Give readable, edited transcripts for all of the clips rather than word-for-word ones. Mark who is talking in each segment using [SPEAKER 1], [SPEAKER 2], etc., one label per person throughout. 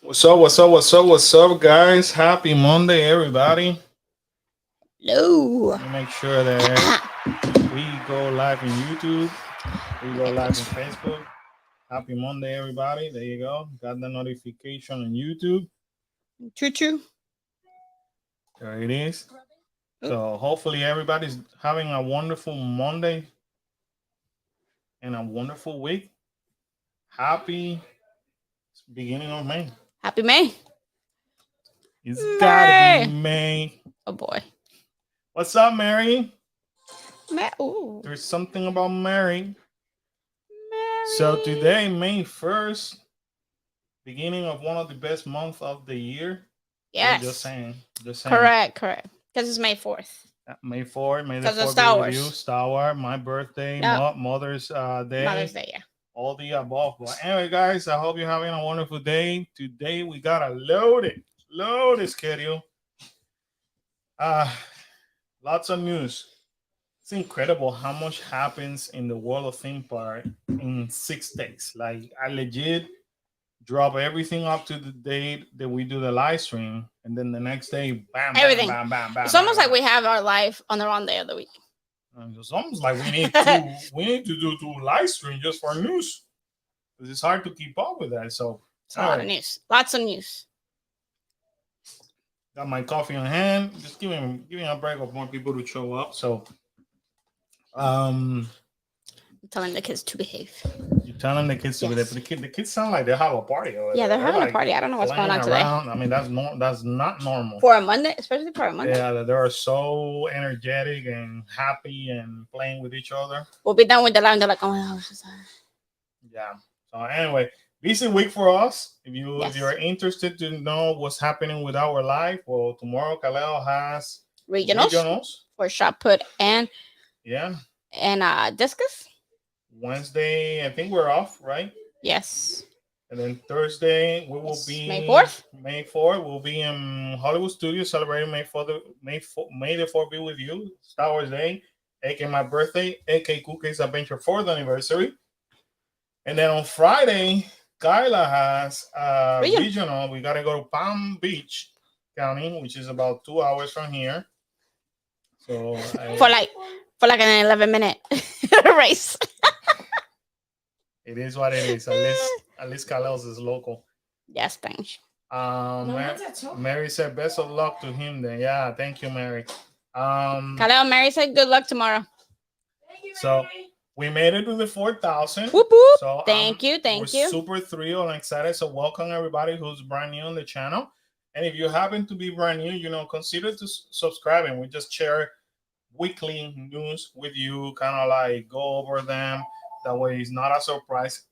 [SPEAKER 1] What's up, guys? Happy Monday, everybody.
[SPEAKER 2] No.
[SPEAKER 1] Let me make sure that we go live in YouTube. We go
[SPEAKER 2] Okay,
[SPEAKER 1] live in
[SPEAKER 2] please.
[SPEAKER 1] Facebook. Happy Monday, everybody. There you go. Got the notification on YouTube.
[SPEAKER 2] Choo choo.
[SPEAKER 1] There it is.
[SPEAKER 2] Oh,
[SPEAKER 1] So hopefully everybody's having a wonderful Monday and a wonderful week. Happy beginning of May.
[SPEAKER 2] happy May.
[SPEAKER 1] It's gotta be
[SPEAKER 2] May.
[SPEAKER 1] May.
[SPEAKER 2] Oh boy.
[SPEAKER 1] What's up, Mary?
[SPEAKER 2] May. Ooh.
[SPEAKER 1] There's something about Mary. So
[SPEAKER 2] Mary.
[SPEAKER 1] today, May 1st, beginning of one of the best months of the year. Just
[SPEAKER 2] Yes.
[SPEAKER 1] saying. Just saying.
[SPEAKER 2] Correct. Because it's May 4th.
[SPEAKER 1] May 4th, May the
[SPEAKER 2] Because of
[SPEAKER 1] 4th be
[SPEAKER 2] Star
[SPEAKER 1] with you.
[SPEAKER 2] Wars.
[SPEAKER 1] Star Wars, my birthday,
[SPEAKER 2] Yep.
[SPEAKER 1] Mother's
[SPEAKER 2] Mother's
[SPEAKER 1] Day,
[SPEAKER 2] Day, yeah.
[SPEAKER 1] all the above. But anyway, guys, I hope you're having a wonderful day. Today, we got a loaded schedule. Uh, Lots of news. It's incredible how much happens in the world of theme park in 6 days. Like, I legit drop everything up to the date that we do the live stream, and then the next day, bam, bam,
[SPEAKER 2] Everything.
[SPEAKER 1] bam, bam, bam,
[SPEAKER 2] It's
[SPEAKER 1] bam,
[SPEAKER 2] almost like
[SPEAKER 1] bam.
[SPEAKER 2] we have our life on the wrong day of the week.
[SPEAKER 1] And it's almost like we need to do two live stream just for news, because it's hard to keep up with that. So,
[SPEAKER 2] It's a lot of news. Lots of news.
[SPEAKER 1] got my coffee on hand, just giving a break of more people to show up. So, um,
[SPEAKER 2] I'm telling the kids to behave.
[SPEAKER 1] you're telling the kids to be there,
[SPEAKER 2] Yes.
[SPEAKER 1] but the kids sound like they have a party over
[SPEAKER 2] Yeah,
[SPEAKER 1] there.
[SPEAKER 2] they're having a
[SPEAKER 1] like
[SPEAKER 2] party. I don't know what's going
[SPEAKER 1] playing
[SPEAKER 2] on today.
[SPEAKER 1] around. I mean, that's not normal.
[SPEAKER 2] For a Monday, especially for a Monday.
[SPEAKER 1] Yeah, they are so energetic and happy and playing with each other.
[SPEAKER 2] We'll be done with the live and they're like, oh my gosh.
[SPEAKER 1] Yeah. So anyway, busy week for us. If
[SPEAKER 2] Yes.
[SPEAKER 1] you're interested to know what's happening with our life, well, tomorrow Kaleo has
[SPEAKER 2] Regionals for shot put
[SPEAKER 1] Yeah.
[SPEAKER 2] and discus.
[SPEAKER 1] Wednesday, I think we're off, right?
[SPEAKER 2] Yes.
[SPEAKER 1] And then Thursday we will
[SPEAKER 2] It's
[SPEAKER 1] be
[SPEAKER 2] May 4th.
[SPEAKER 1] May 4th. We'll be in Hollywood Studios celebrating May the 4th be with you. Star Wars Day, aka my birthday, aka Cookie's Adventure 4th anniversary. And then on Friday, Kyla has regional. We gotta go to Palm Beach County, which is about 2 hours from here. So
[SPEAKER 2] for like an 11-minute race.
[SPEAKER 1] It is what it is. At least Kyla's is local.
[SPEAKER 2] Yes, thanks.
[SPEAKER 1] Mary said best of luck to him then. Yeah, thank you, Mary.
[SPEAKER 2] Kaleo, Mary said good luck tomorrow.
[SPEAKER 1] So we made it to the 4,000.
[SPEAKER 2] Whoop, whoop.
[SPEAKER 1] So
[SPEAKER 2] thank you.
[SPEAKER 1] We're super thrilled and excited. So welcome everybody who's brand new on the channel. And if you happen to be brand new, consider to subscribing. We just share weekly news with you, kind of like go over them. That way it's not a surprise.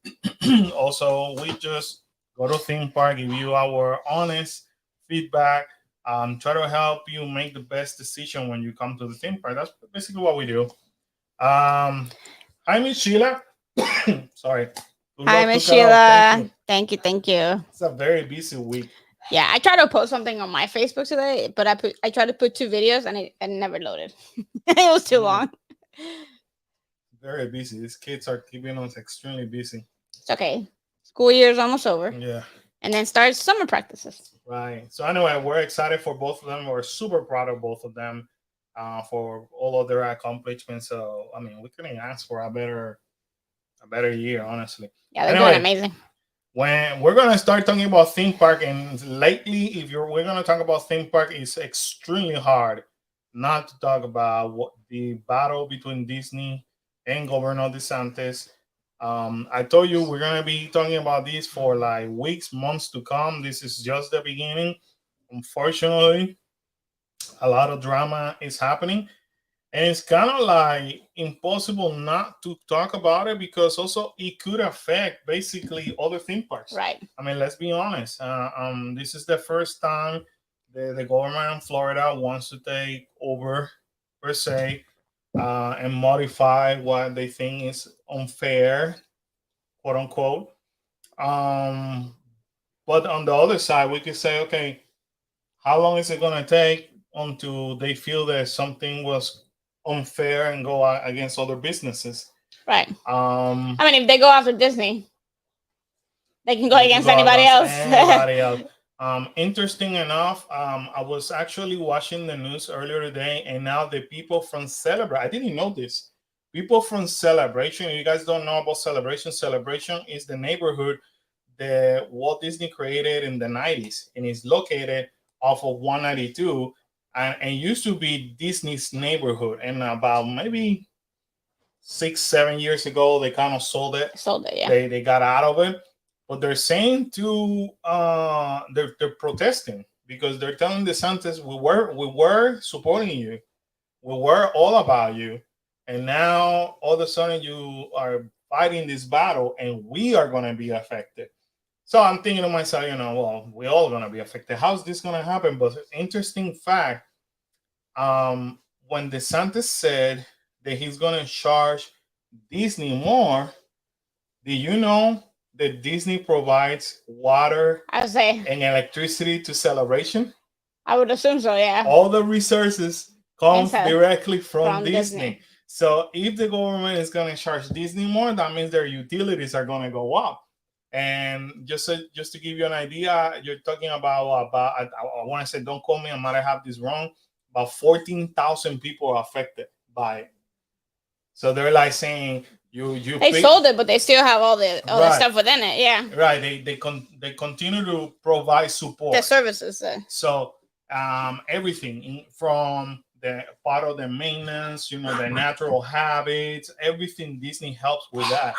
[SPEAKER 1] Also, we just go to theme park, give you our honest feedback, try to help you make the best decision when you come to the theme park. That's basically what we do. Hi, Miss Sheila. Sorry.
[SPEAKER 2] Hi, Miss Sheila. Thank you.
[SPEAKER 1] It's a very busy week.
[SPEAKER 2] Yeah, I tried to post something on my Facebook today, but I tried to put 2 videos and it never loaded. It was too long.
[SPEAKER 1] Very busy. These kids are keeping us extremely busy.
[SPEAKER 2] It's okay. School year is almost over.
[SPEAKER 1] Yeah.
[SPEAKER 2] And then starts summer practices.
[SPEAKER 1] Right. So anyway, we're excited for both of them. We're super proud of both of them for all of their accomplishments. So I mean, we couldn't ask for a better year, honestly.
[SPEAKER 2] Yeah, they're doing amazing.
[SPEAKER 1] When we're gonna start talking about theme park, and lately, we're gonna talk about theme park, it's extremely hard not to talk about what the battle between Disney and Governor DeSantis. I told you we're gonna be talking about this for like weeks, months to come. This is just the beginning. Unfortunately, a lot of drama is happening, and it's kind of like impossible not to talk about it because also it could affect basically other theme parks.
[SPEAKER 2] Right.
[SPEAKER 1] I mean, let's be honest. This is the first time the government in Florida wants to take over, per se, and modify what they think is unfair, quote unquote. But on the other side, we could say, okay, how long is it going to take until they feel that something was unfair and go against other businesses?
[SPEAKER 2] Right. I mean, if they go after Disney, They can go
[SPEAKER 1] They can
[SPEAKER 2] against
[SPEAKER 1] go
[SPEAKER 2] anybody
[SPEAKER 1] against
[SPEAKER 2] else.
[SPEAKER 1] anybody else. Interesting enough, I was actually watching the news earlier today, and now the people from Celebration, I didn't know this. People from Celebration, you guys don't know about Celebration. Celebration is the neighborhood that Walt Disney created in the 90s, and it's located off of 192, and used to be Disney's neighborhood. And about maybe 6, 7 years ago, they kind of sold it.
[SPEAKER 2] Sold it, yeah.
[SPEAKER 1] They got out of it, but they're saying to they're protesting because they're telling DeSantis we were supporting you, we were all about you, and now all of a sudden you are fighting this battle, and we are going to be affected. So I'm thinking to myself, well, we're all going to be affected. How's this going to happen? But interesting fact, when DeSantis said that he's going to charge Disney more, do you know that Disney provides water
[SPEAKER 2] I would say,
[SPEAKER 1] and electricity to Celebration?
[SPEAKER 2] I would assume so, yeah.
[SPEAKER 1] All the resources come
[SPEAKER 2] Inside.
[SPEAKER 1] directly from
[SPEAKER 2] From
[SPEAKER 1] Disney.
[SPEAKER 2] Disney.
[SPEAKER 1] So if the government is going to charge Disney more, that means their utilities are going to go up. And just to give you an idea, you're talking about I want to say, don't call me, I might have this wrong. About 14,000 people are affected by it. So they're like saying
[SPEAKER 2] They sold it, but they still have all the
[SPEAKER 1] Right.
[SPEAKER 2] stuff within it. Yeah,
[SPEAKER 1] right. They continue to provide support.
[SPEAKER 2] the services.
[SPEAKER 1] So everything from the part of the maintenance, the natural habits, everything Disney helps with that.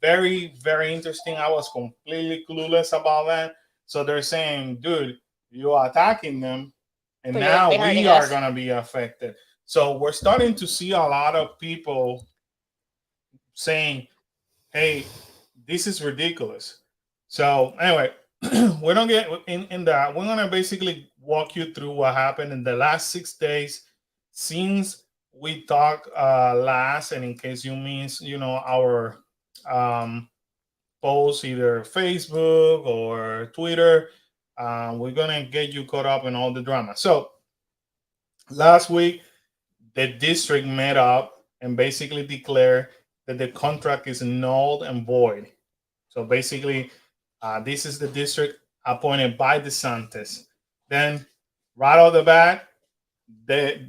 [SPEAKER 1] Very, very interesting. I was completely clueless about that. So they're saying, dude, you're attacking them, and
[SPEAKER 2] But
[SPEAKER 1] now
[SPEAKER 2] they're
[SPEAKER 1] we
[SPEAKER 2] hurting
[SPEAKER 1] are
[SPEAKER 2] us.
[SPEAKER 1] going to be affected. So we're starting to see a lot of people saying, hey, this is ridiculous. So anyway, we don't get in that. We're gonna basically walk you through what happened in the last 6 days since we talked last, and in case you miss, our um, posts, either Facebook or Twitter, we're gonna get you caught up in all the drama. So last week, the district met up and basically declared that the contract is null and void. So basically, this is the district appointed by DeSantis. Then, right off the bat,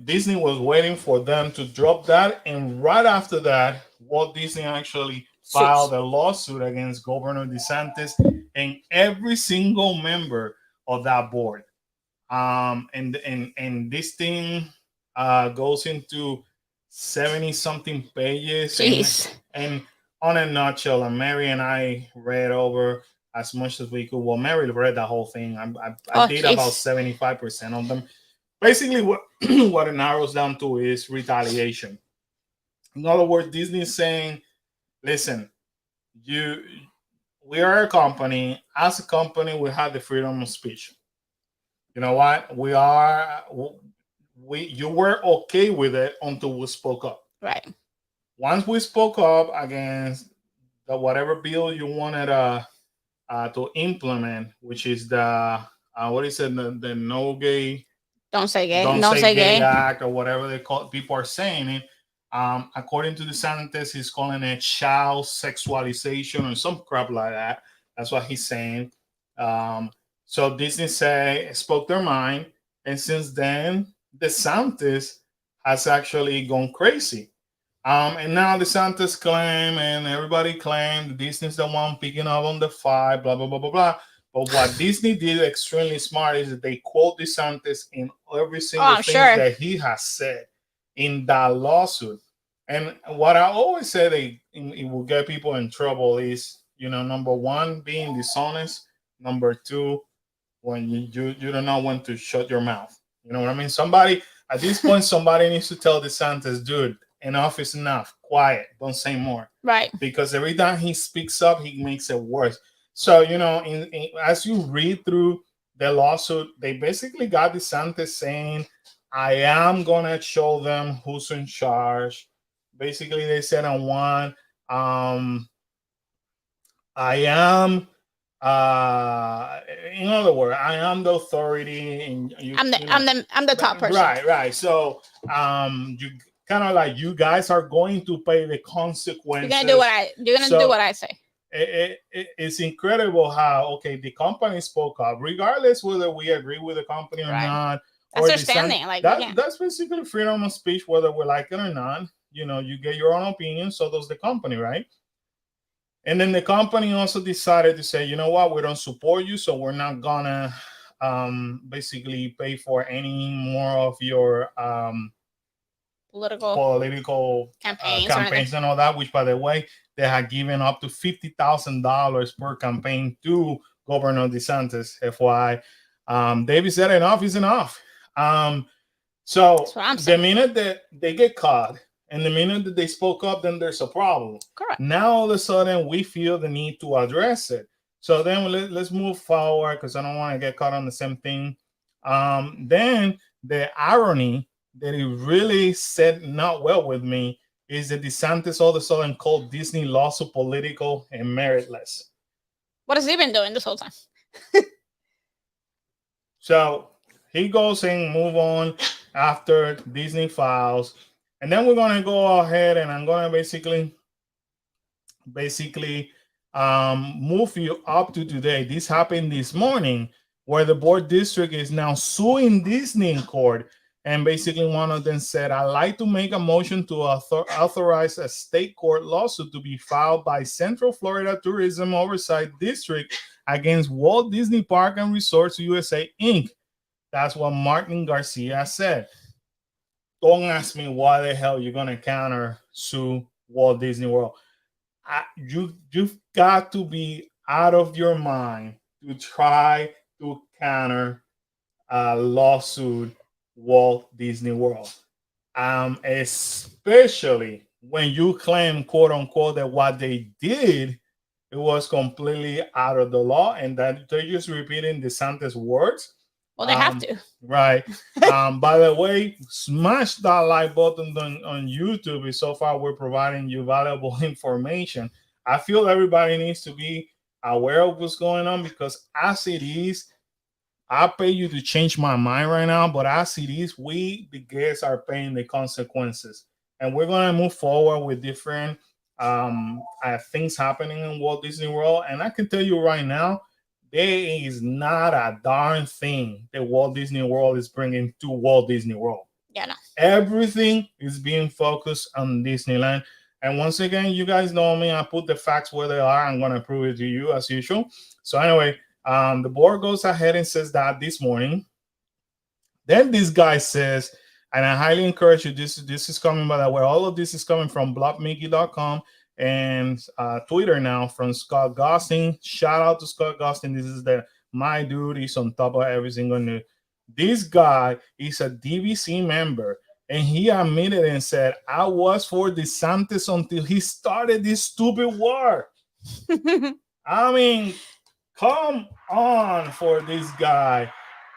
[SPEAKER 1] Disney was waiting for them to drop that, and right after that, Walt Disney actually filed a lawsuit against Governor DeSantis and every single member of that board. And this thing goes into 70 something pages.
[SPEAKER 2] Jeez.
[SPEAKER 1] And on a nutshell, and Mary and I read over as much as we could. Well, Mary read the whole thing. I did about 75% of them. Basically, what what it narrows down to is retaliation. In other words, Disney is saying, listen, we are a company. As a company, we have the freedom of speech. You know what? You were okay with it until we spoke up.
[SPEAKER 2] Right.
[SPEAKER 1] Once we spoke up against the whatever bill you wanted to implement, which is the what is it, the no gay,
[SPEAKER 2] Don't say gay.
[SPEAKER 1] don't
[SPEAKER 2] Don't say gay
[SPEAKER 1] act, or whatever they call, people are saying it. According to the scientist, he's calling it child sexualization or some crap like that. That's what he's saying. So Disney spoke their mind, and since then, DeSantis has actually gone crazy. And now DeSantis claim, and everybody claimed Disney's the one picking up on the fight, blah blah blah blah blah. But what Disney did extremely smart is that they quote DeSantis in every single thing that he has said in that lawsuit. And what I always say it will get people in trouble is, number one, being dishonest. Number two, when you don't know when to shut your mouth. You know what I mean? Somebody at this point, somebody needs to tell DeSantis, dude, enough is enough. Quiet. Don't say more.
[SPEAKER 2] Right.
[SPEAKER 1] Because every time he speaks up, he makes it worse. So, as you read through the lawsuit, they basically got DeSantis saying, I am going to show them who's in charge. Basically, they said on one, I am, in other words, I am the authority. And
[SPEAKER 2] I'm the top person.
[SPEAKER 1] Right. So, you kind of like, you guys are going to pay the consequences.
[SPEAKER 2] You're gonna do what I say.
[SPEAKER 1] it's incredible how okay the company spoke up, regardless whether we agree with the company or
[SPEAKER 2] Right.
[SPEAKER 1] not,
[SPEAKER 2] That's
[SPEAKER 1] or
[SPEAKER 2] their
[SPEAKER 1] the stand
[SPEAKER 2] standing. Like we
[SPEAKER 1] that
[SPEAKER 2] can't.
[SPEAKER 1] that's basically freedom of speech, whether we like it or not. You know, you get your own opinion, so does the company, right? And then the company also decided to say, you know what, we don't support you, so we're not gonna basically pay for any more of your
[SPEAKER 2] Political
[SPEAKER 1] political
[SPEAKER 2] campaigns or anything.
[SPEAKER 1] campaigns and all that. Which, by the way, they had given up to $50,000 per campaign to Governor DeSantis. FYI, David said enough is enough. Um,
[SPEAKER 2] That's
[SPEAKER 1] so
[SPEAKER 2] what I'm
[SPEAKER 1] the
[SPEAKER 2] saying.
[SPEAKER 1] minute that they get caught and the minute that they spoke up, then there's a problem.
[SPEAKER 2] Correct.
[SPEAKER 1] Now all of a sudden we feel the need to address it. So then let's move forward because I don't want to get caught on the same thing. Then the irony that it really said not well with me is that DeSantis all of a sudden called Disney lawsuit political and meritless.
[SPEAKER 2] What has he been doing this whole time?
[SPEAKER 1] So he goes and move on after Disney files, and then we're gonna go ahead and I'm gonna basically move you up to today. This happened this morning, where the board district is now suing Disney in court, and basically one of them said, "I'd like to make a motion to authorize a state court lawsuit to be filed by Central Florida Tourism Oversight District against Walt Disney Park and Resorts USA Inc." That's what Martin Garcia said. Don't ask me why the hell you're gonna counter sue Walt Disney World. You've got to be out of your mind to try to counter a lawsuit Walt Disney World. Especially when you claim, quote unquote, that what they did it was completely out of the law and that they're just repeating DeSantis' words.
[SPEAKER 2] Well, they have
[SPEAKER 1] Um,
[SPEAKER 2] to.
[SPEAKER 1] right. By the way, smash that like button on YouTube. So far, we're providing you valuable information. I feel everybody needs to be aware of what's going on because as it is, I pay you to change my mind right now, but as it is, we, the guests, are paying the consequences. And we're going to move forward with different things happening in Walt Disney World. And I can tell you right now, there is not a darn thing that Walt Disney World is bringing to Walt Disney World.
[SPEAKER 2] Yeah, no.
[SPEAKER 1] Everything is being focused on Disneyland. And once again, you guys know me. I put the facts where they are. I'm going to prove it to you as usual. So anyway, the board goes ahead and says that this morning. Then this guy says, and I highly encourage you, this is coming by the way, all of this is coming from blockmickey.com and Twitter now from Scott Gostin. Shout out to Scott Gostin. This is the my dude. He's on top of every single news. This guy is a DVC member, and he admitted and said, I was for DeSantis until he started this stupid war. I mean, come on for this guy.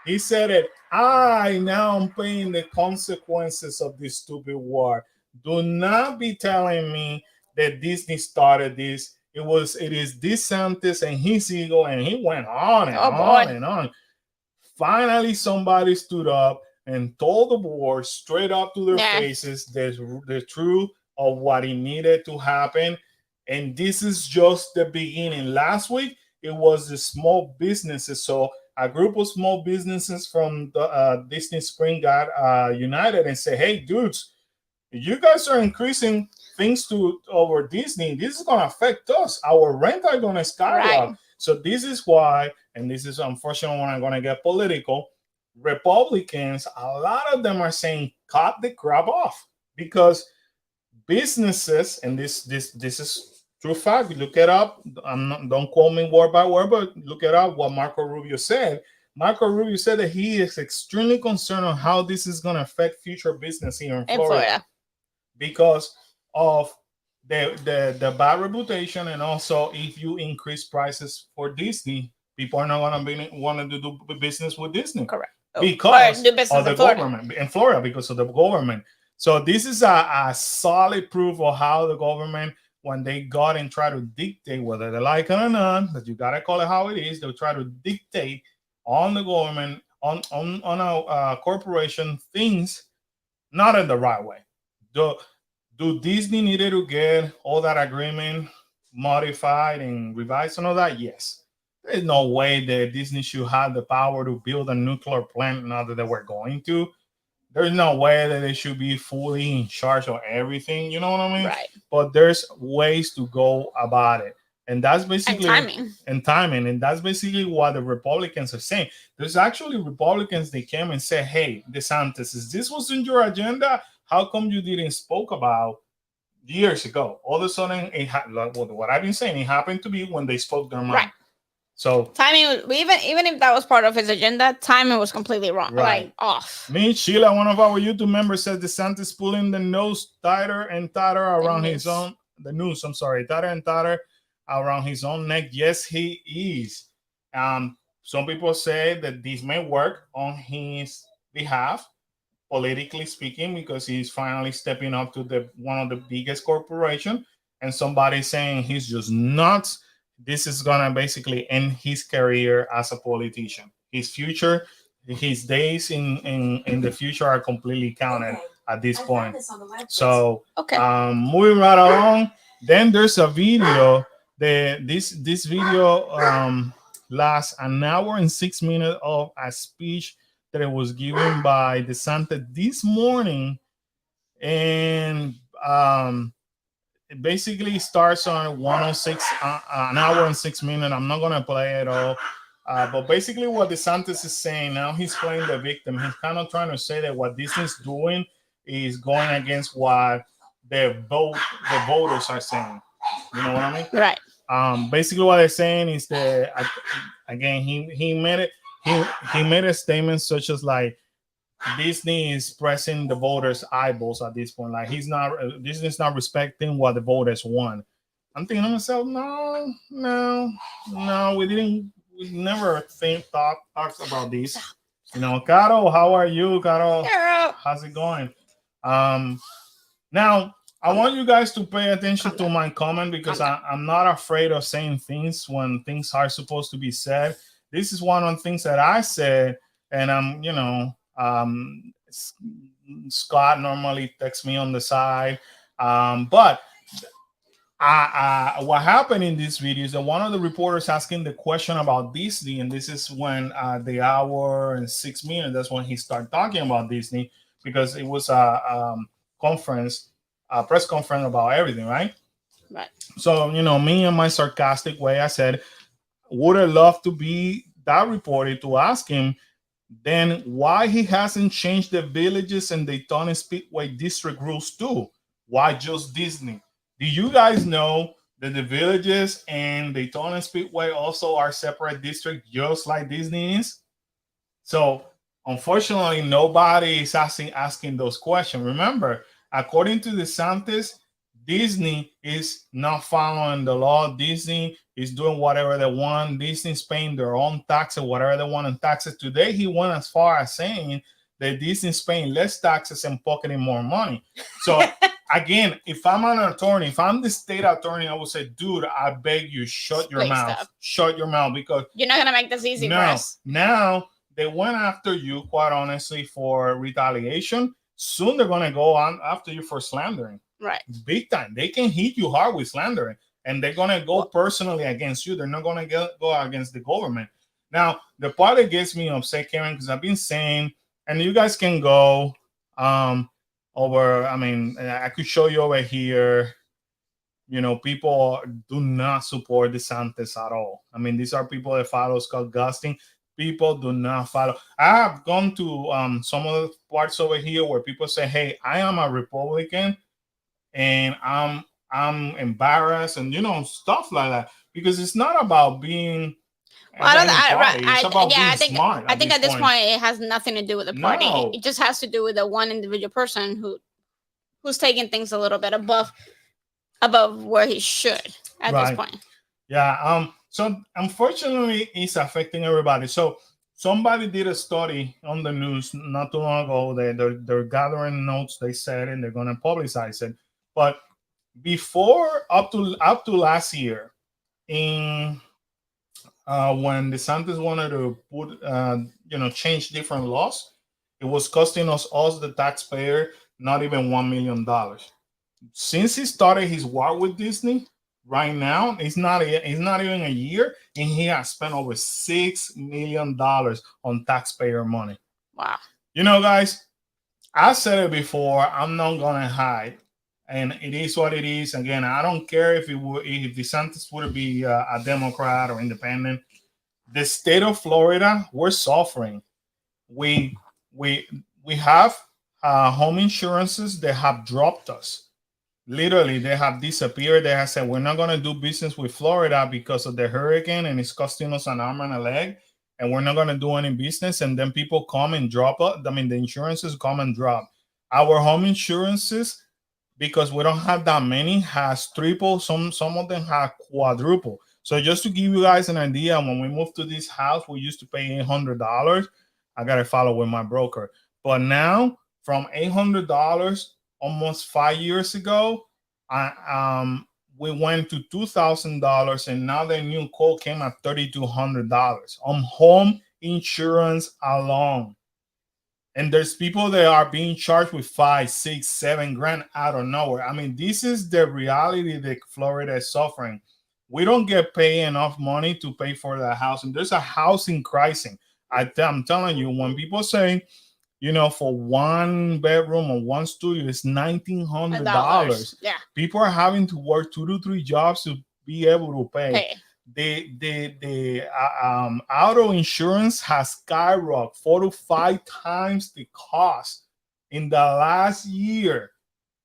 [SPEAKER 1] He said it. I now am paying the consequences of this stupid war. Do not be telling me that Disney started this. It is DeSantis and his ego, and he went on and on and on. Finally, somebody stood up and told the board straight up to their faces the truth of what it needed to happen. And this is just the beginning. Last week, it was the small businesses. So a group of small businesses from the Disney Spring got united and said, hey, dudes, you guys are increasing things to over Disney. This is going to affect us. Our rent are going to skyrocket. Right. So this is why, and this is unfortunately when I'm going to get political, Republicans, a lot of them are saying, cut the crap off because businesses, and this is true fact. Look it up. Don't quote me word by word, but look it up. What Marco Rubio said. Marco Rubio said that he is extremely concerned on how this is going to affect future business here in Florida, because of the bad reputation, and also if you increase prices for Disney, people are not going to be wanting to do business with Disney. Correct. Because of the government in Florida, because of the government. So this is a solid proof of how the government, when they got and try to dictate, whether they like it or not, that you gotta call it how it is, they'll try to dictate on the government, on a corporation, things not in the right way. Do Disney needed to get all that agreement modified and revised and all that, yes. There's no way that Disney should have the power to build a nuclear plant now that they were going to. There's no way that they should be fully in charge of everything. You know what I mean?
[SPEAKER 2] Right.
[SPEAKER 1] But there's ways to go about it, and that's
[SPEAKER 2] And
[SPEAKER 1] basically
[SPEAKER 2] timing.
[SPEAKER 1] and timing, and that's basically what the Republicans are saying. There's actually Republicans they came and said, "Hey, DeSantis, is this was in your agenda? How come you didn't spoke about years ago? All of a sudden, like what I've been saying, it happened to be when they spoke their mind.
[SPEAKER 2] Right.
[SPEAKER 1] So
[SPEAKER 2] Timing, even if that was part of his agenda, timing was completely wrong,
[SPEAKER 1] Right.
[SPEAKER 2] like off.
[SPEAKER 1] Me, Sheila, one of our YouTube members, says DeSantis pulling the nose tighter and tighter around his
[SPEAKER 2] noose.
[SPEAKER 1] own the noose. I'm sorry, tighter and tighter around his own neck. Yes, he is. Some people say that this may work on his behalf, politically speaking, because he's finally stepping up to the one of the biggest corporation, and somebody saying he's just nuts. This is gonna basically end his career as a politician. His future, his days in the future are completely counted at this point. So
[SPEAKER 2] Okay.
[SPEAKER 1] moving right along, then there's a video. This video lasts an hour and 6 minutes of a speech that it was given by DeSantis this morning, and it basically starts on 106, an hour and 6 minutes. I'm not gonna play it all, but basically what DeSantis is saying now, he's playing the victim. He's kind of trying to say that what Disney's doing is going against what the voters are saying. You know what I mean?
[SPEAKER 2] Right.
[SPEAKER 1] Basically what they're saying is that again he made it he made a statement such as like Disney is pressing the voters' eyeballs at this point. Like Disney's not respecting what the voters want. I'm thinking to myself, no, we never talked about this. You know, Caro, how are you, Caro?
[SPEAKER 2] Girl.
[SPEAKER 1] How's it going? Now I want you guys to pay attention to my comment because I'm not afraid of saying things when things are supposed to be said. This is one of the things that I said, and I'm, Scott normally texts me on the side, but what happened in this video is that one of the reporters asking the question about Disney, and this is when the hour and 6 minutes, that's when he started talking about Disney, because it was a press conference about everything, right?
[SPEAKER 2] Right.
[SPEAKER 1] So, me in my sarcastic way, I said, would I love to be that reporter to ask him then why he hasn't changed the Villages and Daytona Speedway district rules too? Why just Disney? Do you guys know that the Villages and Daytona Speedway also are separate districts just like Disney is? So unfortunately, nobody is asking those questions. Remember, according to DeSantis, Disney is not following the law. Disney is doing whatever they want. Disney's paying their own taxes, whatever they want in taxes. Today, he went as far as saying that Disney's paying less taxes and pocketing more money. So again, if I'm an attorney, if I'm the state attorney, I would say, dude, I beg you, shut your mouth.
[SPEAKER 2] Stop.
[SPEAKER 1] Shut your mouth, because
[SPEAKER 2] you're not gonna make this easy for us.
[SPEAKER 1] Now they went after you, quite honestly, for retaliation. Soon they're gonna go on after you for slandering.
[SPEAKER 2] Right.
[SPEAKER 1] Big time. They can hit you hard with slandering, and they're gonna go personally against you. They're not gonna go against the government. Now, the part that gets me upset, Karen, because I've been saying, and you guys can go over. I mean, I could show you over here. People do not support DeSantis at all. I mean, these are people that follow Scott Gustin. People do not follow. I have gone to some of the parts over here where people say, "Hey, I am a Republican, and I'm embarrassed," and stuff like that, because it's not about being. It's about being smart.
[SPEAKER 2] I think at this point it has nothing to do with the party. No. It just has to do with the one individual person who's taking things a little bit above where he should at this point.
[SPEAKER 1] Yeah. So unfortunately, it's affecting everybody. So somebody did a study on the news not too long ago. They're gathering notes, they said, and they're going to publicize it. But before, up to last year, in when DeSantis wanted to put change different laws, it was costing us the taxpayer, not even $1 million. Since he started his war with Disney, right now. It's not even a year, and he has spent over $6 million on taxpayer money.
[SPEAKER 2] Wow.
[SPEAKER 1] Guys, I said it before. I'm not gonna hide, and it is what it is. Again, I don't care if DeSantis would be a Democrat or independent. The state of Florida, we're suffering. We we we have home insurances that have dropped us. Literally, they have disappeared. They have said we're not gonna do business with Florida because of the hurricane, and it's costing us an arm and a leg, and we're not gonna do any business. And then people come and drop it. I mean, the insurances come and drop. Our home insurances, because we don't have that many, has triple. Some of them have quadruple. So just to give you guys an idea, when we moved to this house, we used to pay $800. I gotta follow with my broker, but now from $800 almost 5 years ago, we went to $2,000, and now the new quote came at $3,200 on home insurance alone. And there's people that are being charged with 5, 6, 7 grand out of nowhere. I mean, this is the reality that Florida is suffering. We don't get paid enough money to pay for the house, and there's a housing crisis. I'm telling you, when people say, for one bedroom or one studio, it's $1,900.
[SPEAKER 2] Yeah.
[SPEAKER 1] People are having to work 2 to 3 jobs to be able to pay. The auto insurance has skyrocketed 4 to 5 times the cost in the last year.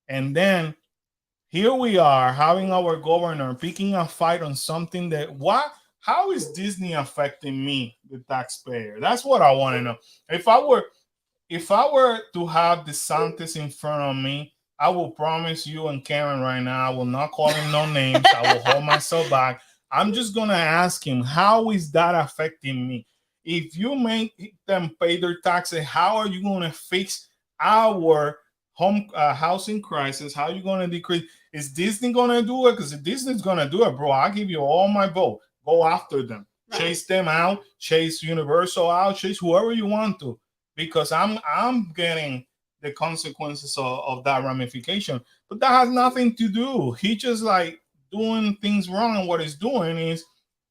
[SPEAKER 1] And then here we are having our governor picking a fight on something that how is Disney affecting me, the taxpayer? That's what I want to know. If I were to have DeSantis in front of me, I will promise you and Karen right now, I will not call him no names. I will hold myself back. I'm just going to ask him, how is that affecting me? If you make them pay their taxes, how are you going to fix our housing crisis? How are you going to decrease? Is Disney going to do it? Because if Disney's going to do it, bro, I'll give you all my vote. Go after them. Chase them out. Chase Universal out. Chase whoever you want to. Because I'm getting the consequences of that ramification. But that has nothing to do. He just like doing things wrong, and what he's doing is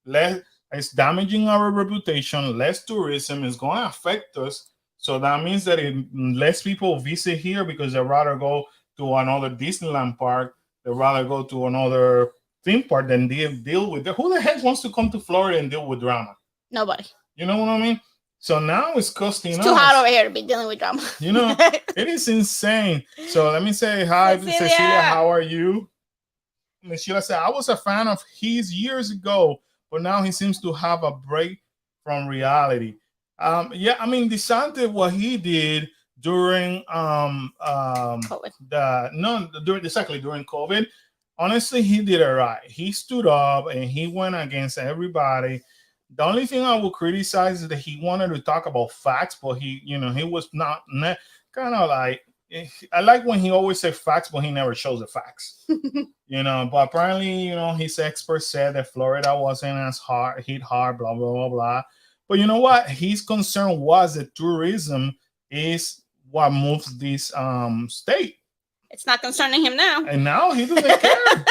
[SPEAKER 1] it's damaging our reputation. Less tourism is going to affect us. So that means that less people visit here because they'd rather go to another Disneyland park. They'd rather go to another theme park than deal with who the heck wants to come to Florida and deal with drama?
[SPEAKER 2] Nobody.
[SPEAKER 1] You know what I mean? So now it's costing us.
[SPEAKER 2] It's too hot over here to be dealing with drama.
[SPEAKER 1] It is insane. So let me say hi, Cecilia. How are you? And Sheila said, I was a fan of his years ago, but now he seems to have a break from reality. Yeah, I mean, DeSantis, what he did during
[SPEAKER 2] COVID.
[SPEAKER 1] during COVID, honestly, he did it right. He stood up and he went against everybody. The only thing I will criticize is that he wanted to talk about facts, but he was not kind of like, I like when he always says facts, but he never shows the facts. But apparently, his experts said that Florida wasn't as hit hard, blah, blah, blah, blah. But you know what? His concern was that tourism is what moves this state.
[SPEAKER 2] It's not concerning him now.
[SPEAKER 1] And now he doesn't care.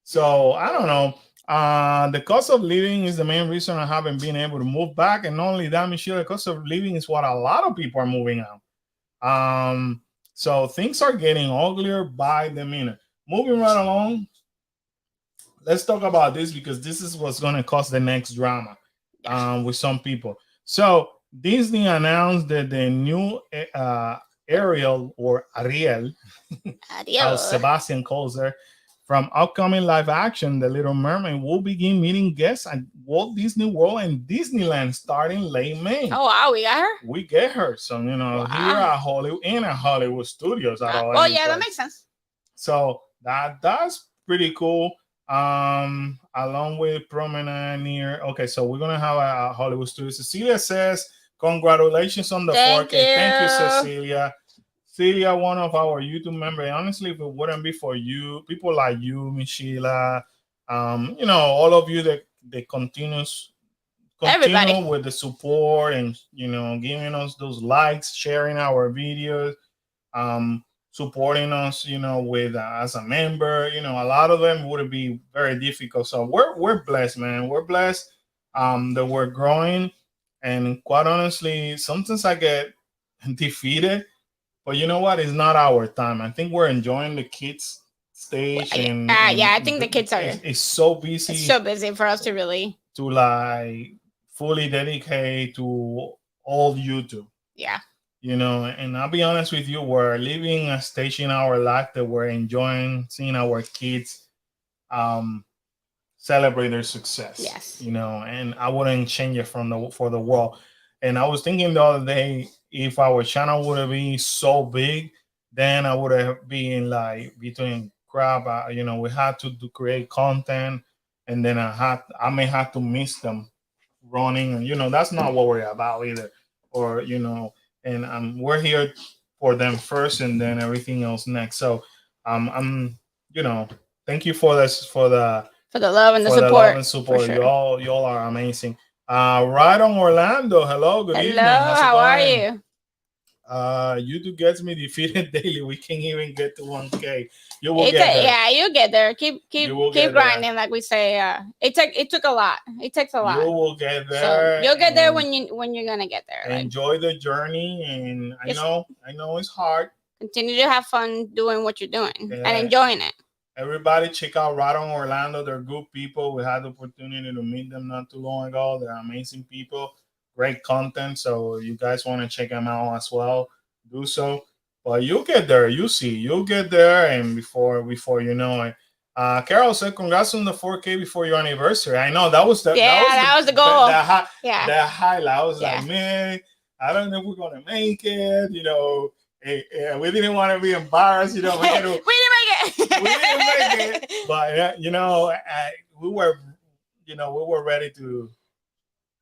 [SPEAKER 1] So I don't know. The cost of living is the main reason I haven't been able to move back. And not only that, Michelle, the cost of living is what a lot of people are moving out. So things are getting uglier by the minute. Moving right along, let's talk about this because this is what's going to cause the next drama with some people. So Disney announced that the new Ariel or Ariel, as Sebastian calls her, from upcoming live action, The Little Mermaid will begin meeting guests at Walt Disney World and Disneyland starting late May.
[SPEAKER 2] Oh, wow, we got her?
[SPEAKER 1] We get her. So, here at Hollywood, in a Hollywood Studios.
[SPEAKER 2] Oh, yeah, that makes sense.
[SPEAKER 1] So, that's pretty cool. Along with Promenade near. Okay, so we're going to have a Hollywood Studios. Cecilia says, congratulations on the 4K. Thank you, Cecilia. Celia, one of our YouTube members. Honestly, if it wouldn't be for you, people like you, Michela, all of you that continue with the support and giving us those likes, sharing our videos. supporting us, with as a member. A lot of them would be very difficult. So we're blessed, man. We're blessed that we're growing. And quite honestly, sometimes I get defeated, but you know what? It's not our time. I think we're enjoying the kids stage, and
[SPEAKER 2] yeah, I think the kids are.
[SPEAKER 1] It's so busy.
[SPEAKER 2] It's so busy for us to really
[SPEAKER 1] like fully dedicate to all YouTube.
[SPEAKER 2] Yeah.
[SPEAKER 1] And I'll be honest with you, we're living a stage in our life that we're enjoying seeing our kids celebrate their success.
[SPEAKER 2] Yes.
[SPEAKER 1] And I wouldn't change it for the world. And I was thinking the other day, if our channel would have been so big, then I would have been like between crap. We had to create content, and then I may have to miss them running, and that's not what we're about either. Or and we're here for them first, and then everything else next. So I'm thank you for this for the
[SPEAKER 2] love and the support.
[SPEAKER 1] For sure. Y'all are amazing. Right on Orlando. Hello, good evening.
[SPEAKER 2] How are you?
[SPEAKER 1] YouTube gets me defeated daily. We can't even get to 1K. You will get there.
[SPEAKER 2] Yeah, you'll get there. Keep grinding, there. Like we say. It took a lot. It takes a lot.
[SPEAKER 1] You will get there.
[SPEAKER 2] So you'll get there when you're gonna get there.
[SPEAKER 1] Enjoy the journey, and I know it's hard.
[SPEAKER 2] Continue to have fun doing what you're doing and enjoying it.
[SPEAKER 1] Everybody check out Right on Orlando. They're good people. We had the opportunity to meet them not too long ago. They're amazing people. Great content. So you guys want to check them out as well, do so. But you'll get there. You'll get there. And before you know it. Carol said, congrats on the 4K before your anniversary. I know that was the goal. The highlight. I was like, man, I don't know if we're gonna make it, we didn't want to be embarrassed, we didn't make it. But we were ready to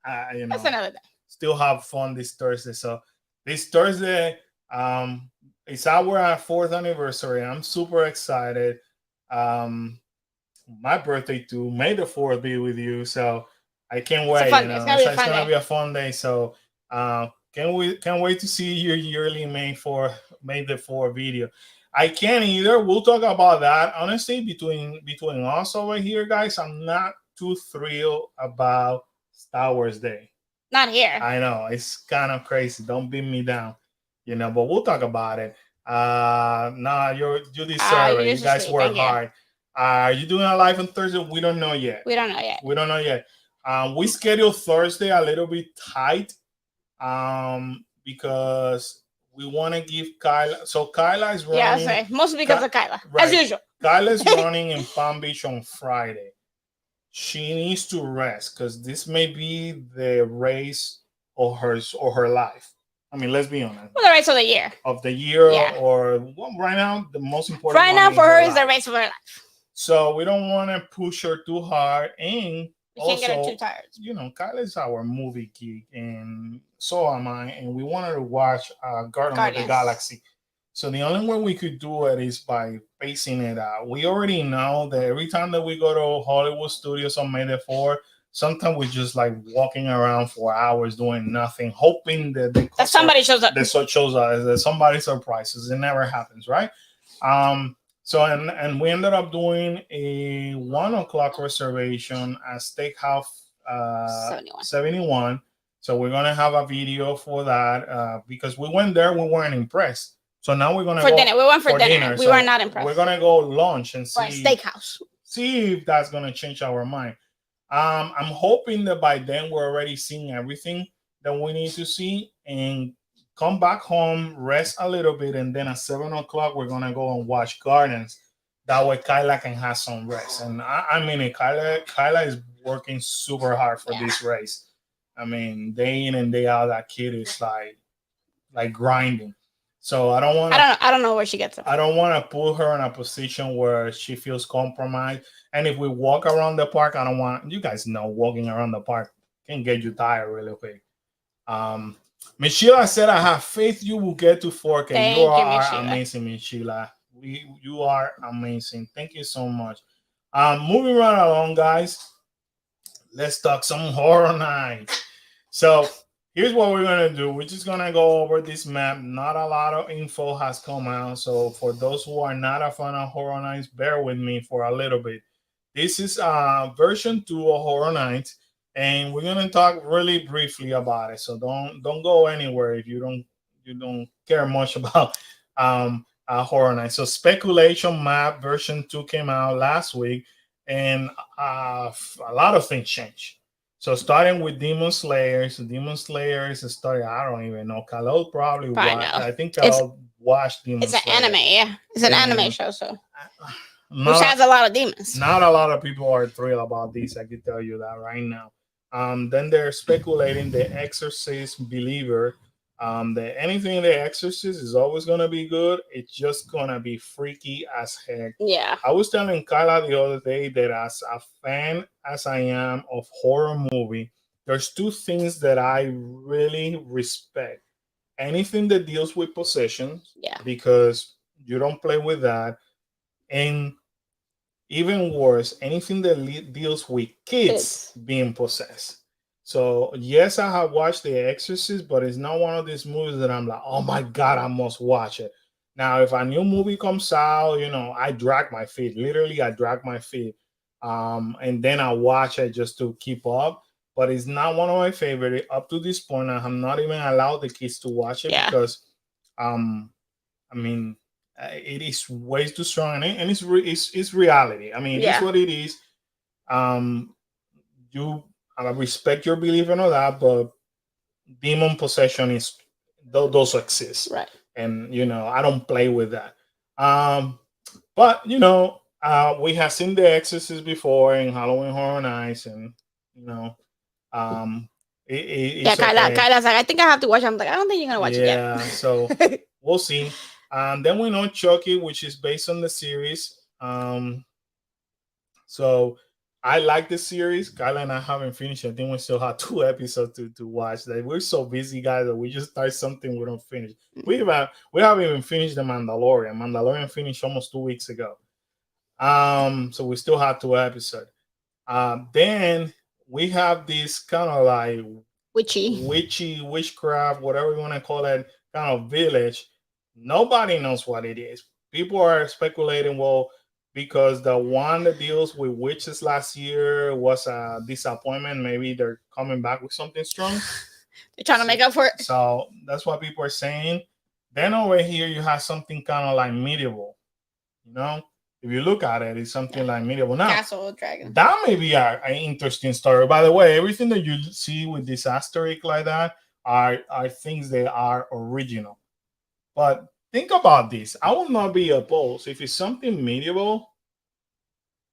[SPEAKER 2] that's another day.
[SPEAKER 1] Still have fun this Thursday. So this Thursday, it's our 4th anniversary. I'm super excited. My birthday too. May the 4th be with you. So I can't wait. It's gonna be a fun day. So can't wait to see your yearly May the 4th video. I can't either. We'll talk about that. Honestly, between us over here, guys, I'm not too thrilled about Star Wars Day.
[SPEAKER 2] Not here.
[SPEAKER 1] I know it's kind of crazy. Don't beat me down, but we'll talk about it. You deserve it. You guys work hard. Are you doing a live on Thursday? We don't know yet.
[SPEAKER 2] We don't know yet.
[SPEAKER 1] We scheduled Thursday a little bit tight, because we want to give Kyla. So Kyla is running.
[SPEAKER 2] Yeah, mostly because of Kyla, right. As usual.
[SPEAKER 1] Kyla's running in Palm Beach on Friday. She needs to rest because this may be the race of her life. I mean, let's be honest.
[SPEAKER 2] Well, the race of the year.
[SPEAKER 1] Or right now, the most important.
[SPEAKER 2] Right now, for her is the race of her life.
[SPEAKER 1] So we don't want to push her too hard, and
[SPEAKER 2] we can't get her too tired.
[SPEAKER 1] Kyla is our movie geek, and so am I, and we wanted to watch Guardians of the Galaxy. So the only way we could do it is by pacing it out. We already know that every time that we go to Hollywood Studios on May the 4th, sometimes we're just like walking around for hours doing nothing, hoping that
[SPEAKER 2] somebody shows up.
[SPEAKER 1] That somebody surprises. It never happens, right? So and we ended up doing a 1:00 reservation at Steakhouse 71. So we're gonna have a video for that because we went there, we weren't impressed. So now we're gonna
[SPEAKER 2] go dinner. We went for dinner. We were not impressed.
[SPEAKER 1] We're gonna go lunch and see
[SPEAKER 2] Steakhouse.
[SPEAKER 1] See if that's gonna change our mind. I'm hoping that by then we're already seeing everything that we need to see and come back home, rest a little bit, and then at 7:00 we're gonna go and watch Guardians. That way Kyla can have some rest. And I mean, Kyla is working super hard for this race. I mean, day in and day out, that kid is like grinding. So I don't
[SPEAKER 2] know where she gets it.
[SPEAKER 1] I don't want to put her in a position where she feels compromised. And if we walk around the park, I don't want, you guys know, walking around the park can get you tired really quick. Miss Sheila said, I have faith you will get to 4K. You are amazing, Miss Sheila. You are amazing. Thank you so much. Moving right along, guys. Let's talk some Horror Nights. So here's what we're gonna do. We're just gonna go over this map. Not a lot of info has come out, so for those who are not a fan of Horror Nights, bear with me for a little bit. This is version 2 of Horror Nights, and we're gonna talk really briefly about it. So don't go anywhere if you don't care much about Horror Nights. So Speculation Map version 2 came out last week, and a lot of things changed. So starting with Demon Slayers, Demon Slayers is starting. I don't even know. Khalil probably
[SPEAKER 2] Probably
[SPEAKER 1] watched.
[SPEAKER 2] no.
[SPEAKER 1] I think
[SPEAKER 2] It's
[SPEAKER 1] Khalil watched Demon
[SPEAKER 2] it's an
[SPEAKER 1] Slayer.
[SPEAKER 2] anime, yeah. It's an anime
[SPEAKER 1] And
[SPEAKER 2] show, so which
[SPEAKER 1] not
[SPEAKER 2] has a lot of demons.
[SPEAKER 1] not a lot of people are thrilled about this. I can tell you that right now. Then they're speculating the Exorcist Believer. That anything the Exorcist is always gonna be good. It's just gonna be freaky as heck.
[SPEAKER 2] Yeah.
[SPEAKER 1] I was telling Kyla the other day that as a fan as I am of horror movie, there's two things that I really respect. Anything that deals with possession,
[SPEAKER 2] Yeah.
[SPEAKER 1] because you don't play with that, and even worse, anything that deals with kids being possessed. So yes, I have watched The Exorcist, but it's not one of these movies that I'm like, oh my god, I must watch it. Now, if a new movie comes out, I drag my feet. Literally, I drag my feet, and then I watch it just to keep up. But it's not one of my favorite up to this point. I'm not even allowed the kids to watch it because, I mean, it is way too strong, and it's reality. I mean, it's what it is. Um, you I respect your belief in all that, but demon possession is those exist,
[SPEAKER 2] Right.
[SPEAKER 1] and I don't play with that. But we have seen The Exorcist before in Halloween Horror Nights, and um, it's okay.
[SPEAKER 2] Kyla's like, I think I have to watch it. I'm like, I don't think you're gonna watch it yet.
[SPEAKER 1] Yeah, so we'll see. Then we know Chucky, which is based on the series. So I like the series. Kyla and I haven't finished. I think we still have 2 episodes to watch. Like, we're so busy, guys, that we just start something we don't finish. We haven't even finished the Mandalorian. Mandalorian finished almost 2 weeks ago. So we still have 2 episodes. Then we have this kind of like witchcraft, whatever you want to call it, kind of village. Nobody knows what it is. People are speculating, well, because the one that deals with witches last year was a disappointment. Maybe they're coming back with something strong.
[SPEAKER 2] They're trying to make up for it.
[SPEAKER 1] So that's what people are saying. Then over here, you have something kind of like medieval. If you look at it, it's something like medieval. Now,
[SPEAKER 2] Castle Dragon.
[SPEAKER 1] That may be an interesting story. By the way, everything that you see with this asterisk like that are things that are original. But think about this. I will not be opposed if it's something medieval.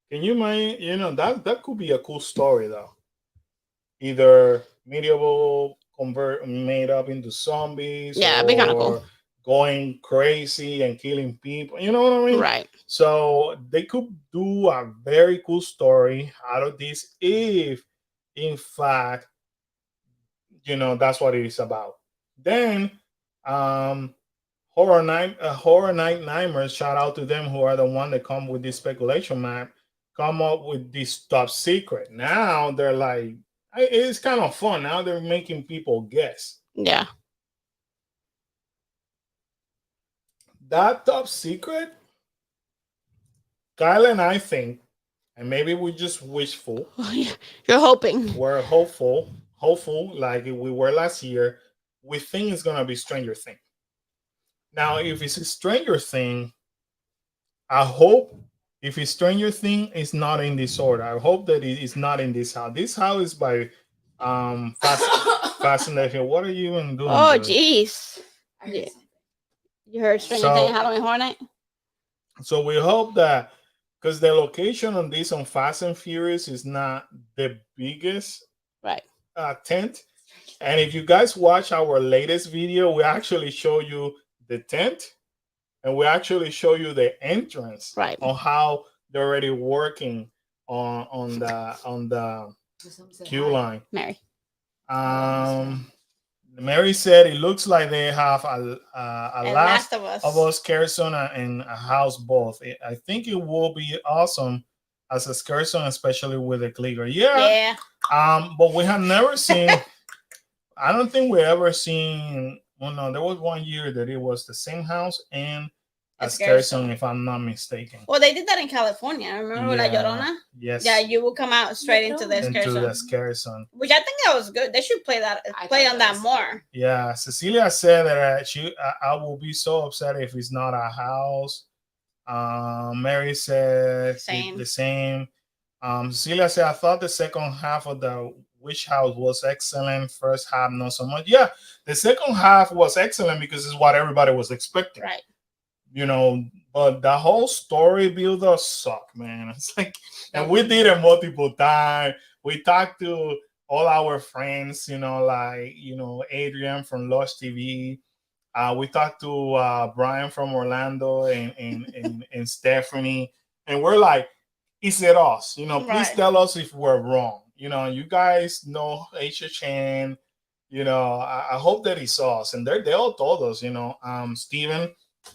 [SPEAKER 1] Can you mind? That could be a cool story though. Either medieval made up into zombies.
[SPEAKER 2] Yeah, it'd be kind of cool.
[SPEAKER 1] Going crazy and killing people. You know what I mean?
[SPEAKER 2] Right.
[SPEAKER 1] So they could do a very cool story out of this if, in fact, that's what it is about. Then, Horror Night Nightmares, shout out to them who are the one that come with this speculation map, come up with this top secret. Now they're like, it's kind of fun. Now they're making people guess.
[SPEAKER 2] Yeah.
[SPEAKER 1] That top secret, Kyle and I think, and maybe we're just wishful.
[SPEAKER 2] You're hoping.
[SPEAKER 1] We're hopeful like we were last year. We think it's gonna be Stranger Things. Now, if it's a Stranger Thing, I hope if it's Stranger Thing, it's not in this order. I hope that it is not in this house. This house is by Fascinating. What are you even doing?
[SPEAKER 2] Oh, jeez. Yeah. You heard Stranger Things Halloween Horror Night?
[SPEAKER 1] So we hope that, because the location on this on Fast and Furious is not the biggest tent. And if you guys watch our latest video, we actually show you the tent and we actually show you the entrance on how they're already working on the queue line.
[SPEAKER 2] Mary.
[SPEAKER 1] Mary said it looks like they have a Last of Us Carson and a house both. I think it will be awesome as a Carson, especially with a clicker. Yeah. But we have never seen I don't think we ever seen. Well, no, there was one year that it was the same house and a scary zone, if I'm not mistaken.
[SPEAKER 2] Well, they did that in California. Remember with La Llorona?
[SPEAKER 1] Yes.
[SPEAKER 2] Yeah, you will come out straight into the
[SPEAKER 1] scary zone.
[SPEAKER 2] Which I think that was good. They should play on that more.
[SPEAKER 1] Yeah, Cecilia said that I will be so upset if it's not a house. Mary said the same. Cecilia said, I thought the second half of the Witch House was excellent. First half, not so much. Yeah, the second half was excellent because it's what everybody was expecting.
[SPEAKER 2] Right.
[SPEAKER 1] You know, but the whole story builder sucked, man. It's like, and we did it multiple times. We talked to all our friends, like, Adrian from Lush TV. We talked to Brian from Orlando and Stephanie. And we're like, is it us? Please tell us if we're wrong. You guys know HHN. I hope that it's us. And they all told us, Steven,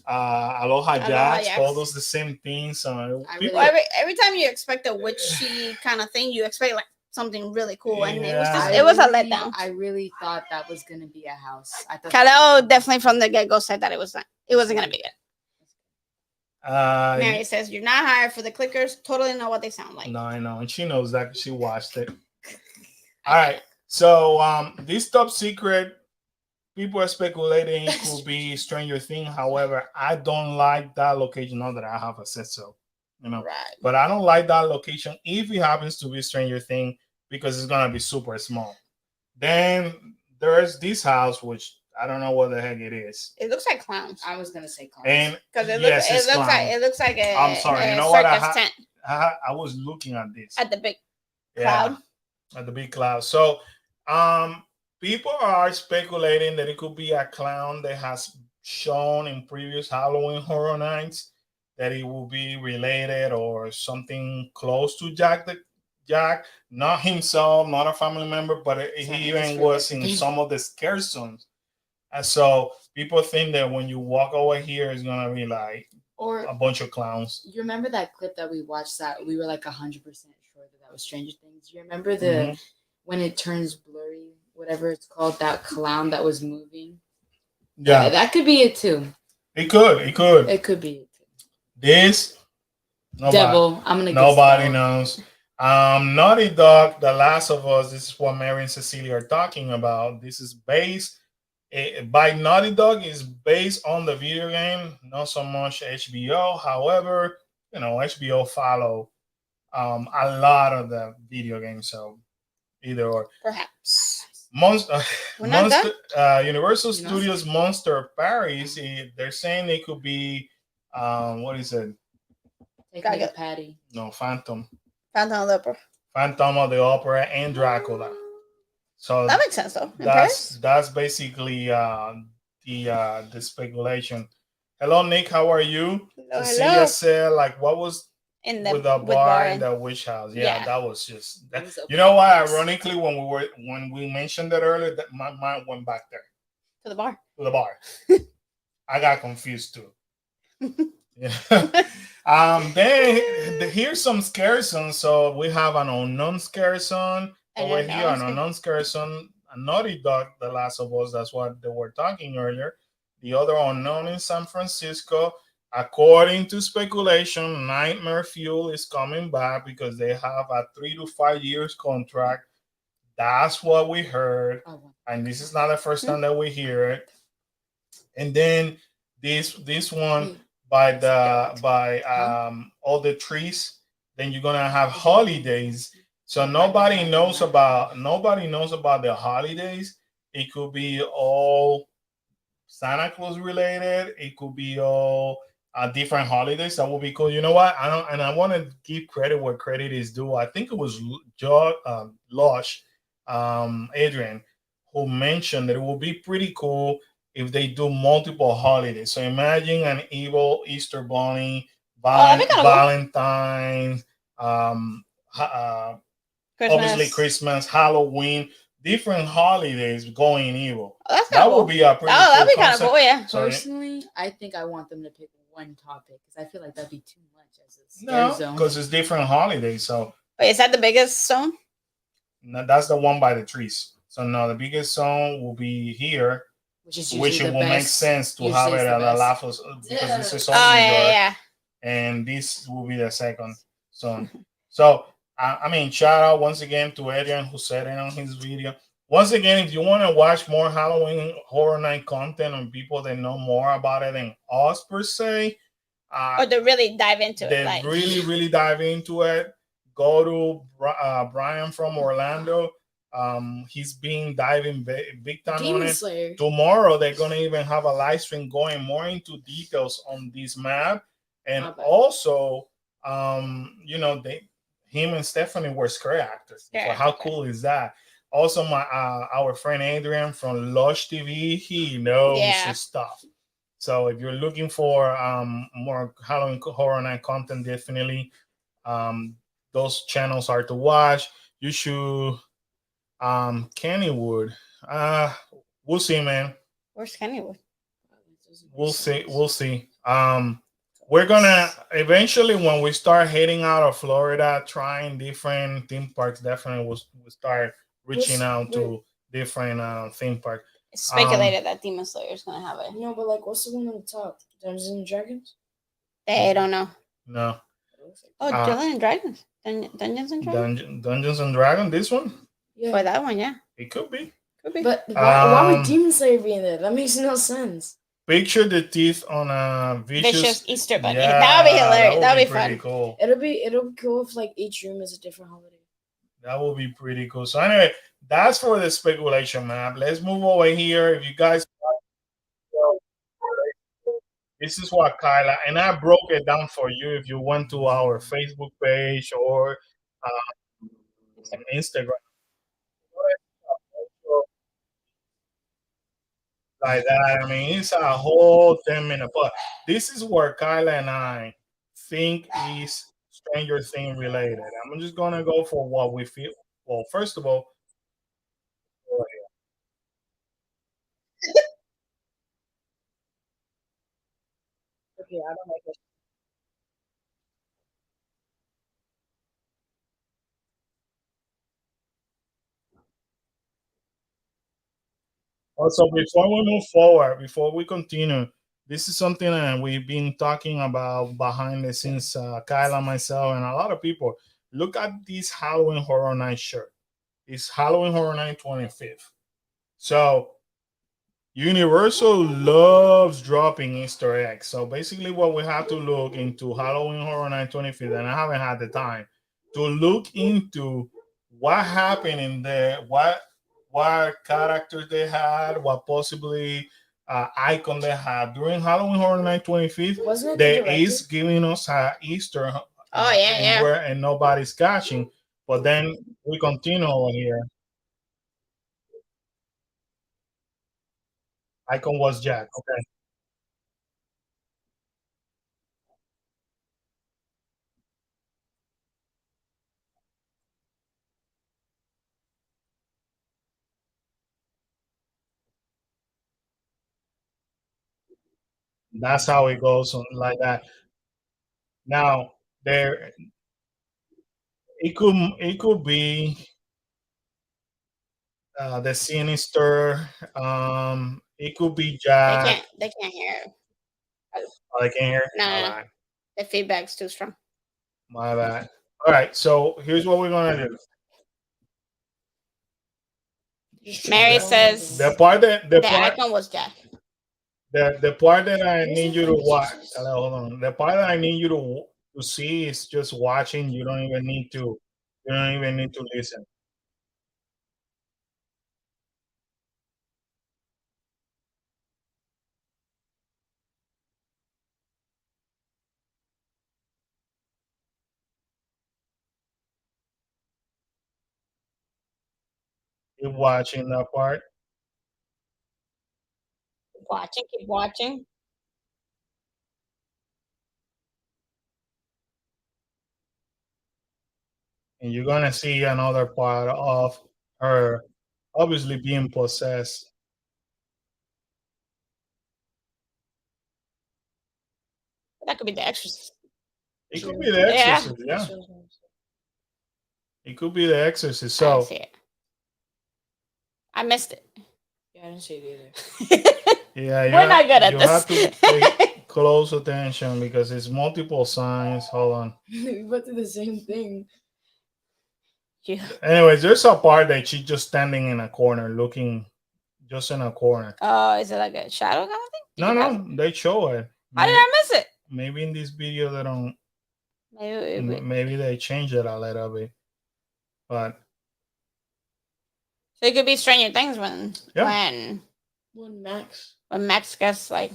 [SPEAKER 1] Aloha Jax told us the same thing. So
[SPEAKER 2] every time you expect a witchy kind of thing, you expect like something really cool, and it was a letdown.
[SPEAKER 3] I really thought that was gonna be a house. I thought
[SPEAKER 2] Kaleo definitely from the get go said that it wasn't gonna be it. Mary says you're not hired for the clickers. Totally know what they sound like.
[SPEAKER 1] No, I know, and she knows that. She watched it. All right, so this top secret. People are speculating it could be Stranger Things. However, I don't like that location. Not that I have a said so,
[SPEAKER 2] Right.
[SPEAKER 1] But I don't like that location if it happens to be Stranger Things because it's gonna be super small. Then there's this house, which I don't know what the heck it is.
[SPEAKER 2] It looks like clowns.
[SPEAKER 3] I was gonna say clowns.
[SPEAKER 1] And
[SPEAKER 2] because it looks like a.
[SPEAKER 1] I'm sorry. You know what? I was looking at this
[SPEAKER 2] at the big cloud.
[SPEAKER 1] At the big cloud. So, people are speculating that it could be a clown that has shown in previous Halloween Horror Nights, that it will be related or something close to Jack, not himself, not a family member, but he even was in some of the scare zones. And so people think that when you walk over here, it's gonna be like a bunch of clowns.
[SPEAKER 3] You remember that clip that we watched that we were like 100% sure that was Stranger Things? You remember the when it turns blurry, whatever it's called, that clown that was moving? Yeah, that could be it too.
[SPEAKER 1] It could
[SPEAKER 3] be it too.
[SPEAKER 1] This
[SPEAKER 3] Devil. I'm gonna.
[SPEAKER 1] Nobody knows. Naughty Dog, The Last of Us. This is what Mary and Cecilia are talking about. This is based by Naughty Dog. Is based on the video game, not so much HBO. However, HBO follow a lot of the video game, so either or.
[SPEAKER 2] Perhaps.
[SPEAKER 1] Universal Studios Monster Paris. They're saying it could be. What is it?
[SPEAKER 3] Take a Patty.
[SPEAKER 1] No, Phantom
[SPEAKER 2] of the Opera.
[SPEAKER 1] Phantom of the Opera and Dracula. So
[SPEAKER 2] that makes sense, though.
[SPEAKER 1] That's basically the speculation. Hello, Nick. How are you? Cecilia said, like, what was with the bar in the witch house? Yeah, that was just. You know what? Ironically, when we mentioned that earlier, that my mind went back there
[SPEAKER 2] to the bar.
[SPEAKER 1] I got confused too. Yeah. Then here's some scare zones. So we have an unknown scare zone over here, an unknown scare zone, a Naughty Dog, The Last of Us. That's what they were talking earlier. The other unknown in San Francisco. According to speculation, Nightmare Fuel is coming back because they have a 3 to 5 years contract. That's what we heard, and this is not the first time that we hear it. And then this one by all the trees. Then you're gonna have holidays. So nobody knows about the holidays. It could be all Santa Claus related. It could be all different holidays. That will be cool. You know what? I want to give credit where credit is due. I think it was Lush, Adrian, who mentioned that it would be pretty cool if they do multiple holidays. So imagine an evil Easter bunny, Valentine's, obviously Christmas, Halloween, different holidays going evil. That would be a pretty cool
[SPEAKER 2] that'd be kind of cool, yeah.
[SPEAKER 3] Personally, I think I want them to pick one topic because I feel like that'd be too much as a scare zone.
[SPEAKER 1] Because it's different holidays. So
[SPEAKER 2] wait, is that the biggest zone?
[SPEAKER 1] No, that's the one by the trees. So no, the biggest zone will be here, which it will make
[SPEAKER 3] best.
[SPEAKER 1] sense to have it at the last because this is only
[SPEAKER 2] Oh
[SPEAKER 1] New
[SPEAKER 2] yeah,
[SPEAKER 1] York,
[SPEAKER 2] yeah.
[SPEAKER 1] and this will be the second zone. So I mean, shout out once again to Adrian who said it on his video. Once again, if you want to watch more Halloween Horror Night content on people that know more about it than us per se,
[SPEAKER 2] or to really dive into it,
[SPEAKER 1] they
[SPEAKER 2] like
[SPEAKER 1] really dive into it. Go to Brian from Orlando. He's been diving big time
[SPEAKER 3] Demon
[SPEAKER 1] on it.
[SPEAKER 3] Slayer.
[SPEAKER 1] Tomorrow they're gonna even have a live stream going more into details on this map, and also, you know, him and Stephanie were scary actors. So how cool is that? Also, my our friend Adrian from Lush TV, he knows his stuff. So if you're looking for more Halloween Horror Night content, definitely those channels are to watch. You should Kennywood. We'll see, man.
[SPEAKER 2] Where's Kennywood?
[SPEAKER 1] We'll see. We'll see. We're gonna eventually, when we start heading out of Florida, trying different theme parks. Definitely, we'll start reaching out to different theme parks.
[SPEAKER 2] It's speculated that Demon Slayer is gonna have it.
[SPEAKER 3] No, but like, what's the one on the top? Dungeons and Dragons.
[SPEAKER 2] They don't know.
[SPEAKER 1] No.
[SPEAKER 2] Oh, Dungeons and Dragons. Dungeons and Dragons.
[SPEAKER 1] Dungeons and Dragons. This one.
[SPEAKER 2] Yeah. For that one, yeah.
[SPEAKER 1] It could be.
[SPEAKER 2] Could be.
[SPEAKER 3] But why would Demon Slayer be in there? That makes no sense.
[SPEAKER 1] Picture the teeth on a
[SPEAKER 2] vicious Easter bunny. Yeah, that would be hilarious. That would be fun.
[SPEAKER 1] Cool.
[SPEAKER 3] It'll be cool if like each room is a different holiday.
[SPEAKER 1] That would be pretty cool. So anyway, that's for the speculation map. Let's move over here. If you guys, this is what Kyla, and I broke it down for you. If you went to our Facebook page or Instagram, like that. I mean, it's a whole 10-minute. But this is where Kyla and I think is Stranger Things related. I'm just gonna go for what we feel. Well, first of all,
[SPEAKER 3] okay, I don't like it.
[SPEAKER 1] also before we move forward, before we continue, this is something that we've been talking about behind the scenes. Kyla, myself, and a lot of people. Look at this Halloween Horror Night shirt. It's Halloween Horror Night 25th. So Universal loves dropping Easter eggs. So basically, what we have to look into Halloween Horror Night 25th, and I haven't had the time to look into what happened in there, what characters they had, what possibly icon they had during Halloween Horror Night 25th. They is giving us a Easter.
[SPEAKER 2] Oh yeah.
[SPEAKER 1] And nobody's catching. But then we continue over here. Icon was Jack. Okay. That's how it goes like that. Now there it could be the Sinister. It could be Jack.
[SPEAKER 2] They can't hear.
[SPEAKER 1] Oh, they can't hear.
[SPEAKER 2] No. The feedback's too strong.
[SPEAKER 1] My bad. All right, so here's what we're gonna do.
[SPEAKER 2] Mary says
[SPEAKER 1] the part
[SPEAKER 2] icon was Jack.
[SPEAKER 1] The part that I need you to watch. Hold on. The part that I need you to see is just watching. You don't even need to. You don't even need to listen. Keep watching that part.
[SPEAKER 2] Keep watching.
[SPEAKER 1] And you're gonna see another part of her obviously being possessed.
[SPEAKER 2] That could be the Exorcist.
[SPEAKER 1] It could be the Exorcist, yeah. It could be the Exorcist. So
[SPEAKER 2] I missed it.
[SPEAKER 3] Yeah, I didn't see it either.
[SPEAKER 1] Yeah,
[SPEAKER 2] we're not good at
[SPEAKER 1] you
[SPEAKER 2] this.
[SPEAKER 1] have to pay close attention because it's multiple signs. Hold on.
[SPEAKER 3] We went through the same thing.
[SPEAKER 2] Yeah.
[SPEAKER 1] Anyways, there's a part that she's just standing in a corner, looking just in a corner.
[SPEAKER 2] Oh, is it like a shadow kind of thing?
[SPEAKER 1] No, they show it.
[SPEAKER 2] How did I miss it?
[SPEAKER 1] Maybe in this video they don't.
[SPEAKER 2] Maybe
[SPEAKER 1] they changed it a little bit, but
[SPEAKER 2] so it could be Stranger Things when Max gets like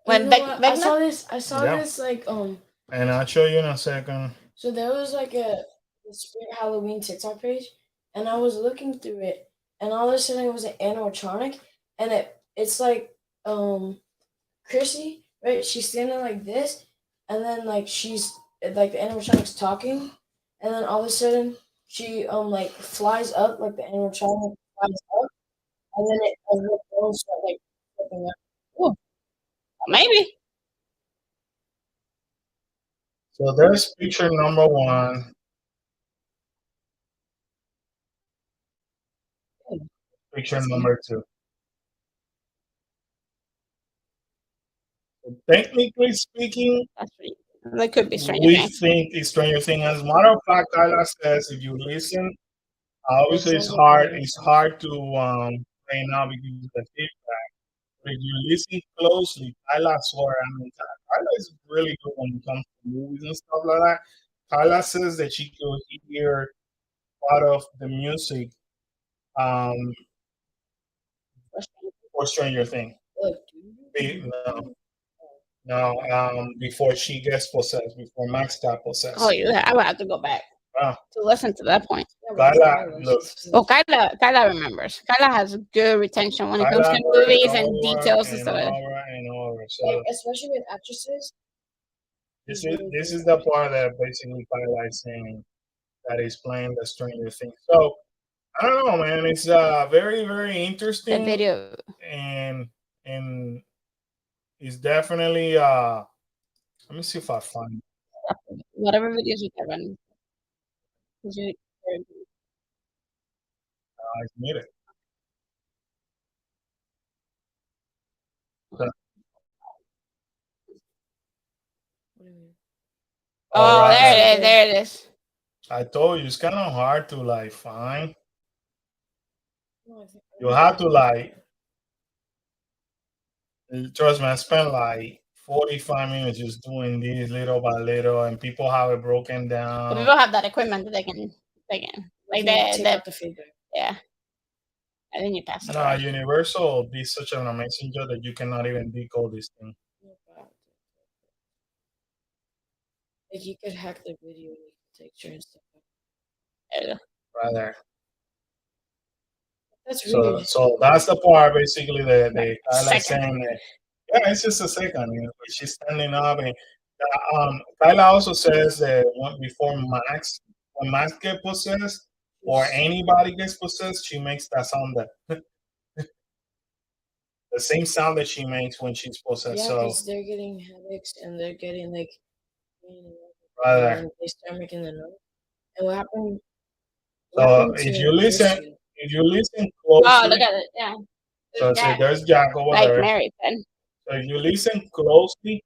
[SPEAKER 2] when
[SPEAKER 3] I saw this like
[SPEAKER 1] and I'll show you in a second.
[SPEAKER 3] So there was like a Spirit Halloween TikTok page, and I was looking through it, and all of a sudden it was an animatronic, and it's like Chrissy, right? She's standing like this, and then like she's like the animatronic's talking, and then all of a sudden she like flies up, like the animatronic flies up, and then it start like flipping up.
[SPEAKER 2] Ooh, maybe.
[SPEAKER 1] So there's picture number 1. Picture number 2. So technically speaking,
[SPEAKER 2] That could be Stranger
[SPEAKER 1] we
[SPEAKER 2] Things.
[SPEAKER 1] think it's Stranger Things. As a matter of fact, Kyla says if you listen, obviously it's hard. It's hard to play now because of the feedback. But if you listen closely, Kyla swear. I mean, Kyla is really good when it comes to movies and stuff like that. Kyla says that she could hear part of the music for Stranger Things. No, before she gets possessed, before Max got possessed.
[SPEAKER 2] Oh, yeah, I would have to go back to listen to that point.
[SPEAKER 1] Kyla, look.
[SPEAKER 2] Oh, Kyla remembers. Kyla has good retention when it comes to movies and details and stuff.
[SPEAKER 1] So,
[SPEAKER 3] like, especially with actresses.
[SPEAKER 1] This is the part that basically Kyla is saying that is playing the Stranger Things. So I don't know, man. It's very, very interesting.
[SPEAKER 2] The video
[SPEAKER 1] and it's definitely let me see if I find
[SPEAKER 2] whatever videos you can run.
[SPEAKER 1] It's muted. Okay.
[SPEAKER 2] Oh, right, there it is. There it is.
[SPEAKER 1] I told you it's kind of hard to like find. You have to like. Trust me, I spent like 45 minutes just doing this little by little, and people have it broken down.
[SPEAKER 2] But people have that equipment that they can like the
[SPEAKER 3] feedback.
[SPEAKER 2] Yeah. And then you pass it.
[SPEAKER 1] No, Universal did such an amazing job that you cannot even decode this thing.
[SPEAKER 3] Like you could hack the video and you could take turns stuff.
[SPEAKER 2] There you go.
[SPEAKER 1] Right there.
[SPEAKER 3] That's weird.
[SPEAKER 1] So that's the part basically that they Kyla saying that. Yeah, it's just a second. You know, she's standing up, and Kyla also says that when Max gets possessed or anybody gets possessed, she makes that sound that the same sound that she makes when she's possessed.
[SPEAKER 3] Yeah,
[SPEAKER 1] so
[SPEAKER 3] because they're getting headaches and they're getting like
[SPEAKER 1] right there.
[SPEAKER 3] And they start making the noise. And what happened?
[SPEAKER 1] So if you listen closely,
[SPEAKER 2] oh, look at it, yeah.
[SPEAKER 1] So there's Jack over
[SPEAKER 2] like
[SPEAKER 1] there.
[SPEAKER 2] Mary said.
[SPEAKER 1] So if you listen closely,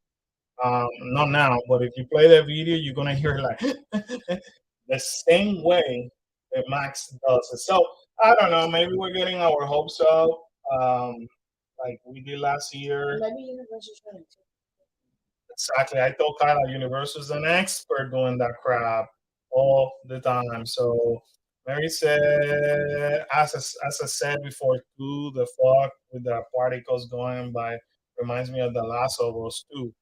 [SPEAKER 1] not now, but if you play the video, you're gonna hear like the same way that Max does it. So I don't know, maybe we're getting our hopes up, like we did last year.
[SPEAKER 3] Maybe Universal's trying to.
[SPEAKER 1] Exactly. I told Kyla Universal's an expert doing that crap all the time. So Mary said, as I said before, too, the fuck with the particles going by reminds me of The Last of Us too.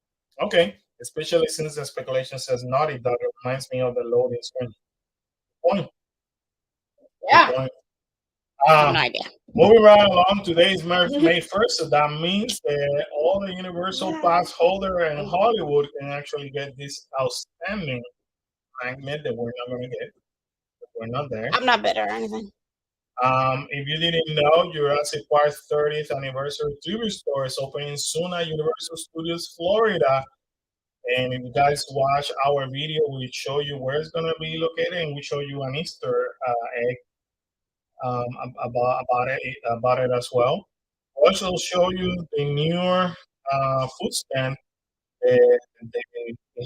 [SPEAKER 1] Okay, especially since the speculation says Naughty Dog, it reminds me of the loading screen. Point.
[SPEAKER 2] Yeah.
[SPEAKER 1] Point.
[SPEAKER 2] No idea.
[SPEAKER 1] Moving right along, today is May 1st, so that means that all the Universal Pass holder in Hollywood can actually get this outstanding magnet that we're not going to get. We're not there.
[SPEAKER 2] I'm not bitter or anything.
[SPEAKER 1] If you didn't know, Jurassic Park 30th anniversary TV store is opening soon at Universal Studios Florida. And if you guys watch our video, we show you where it's going to be located, and we show you an Easter egg about it as well. I'll also show you the newer food stand. It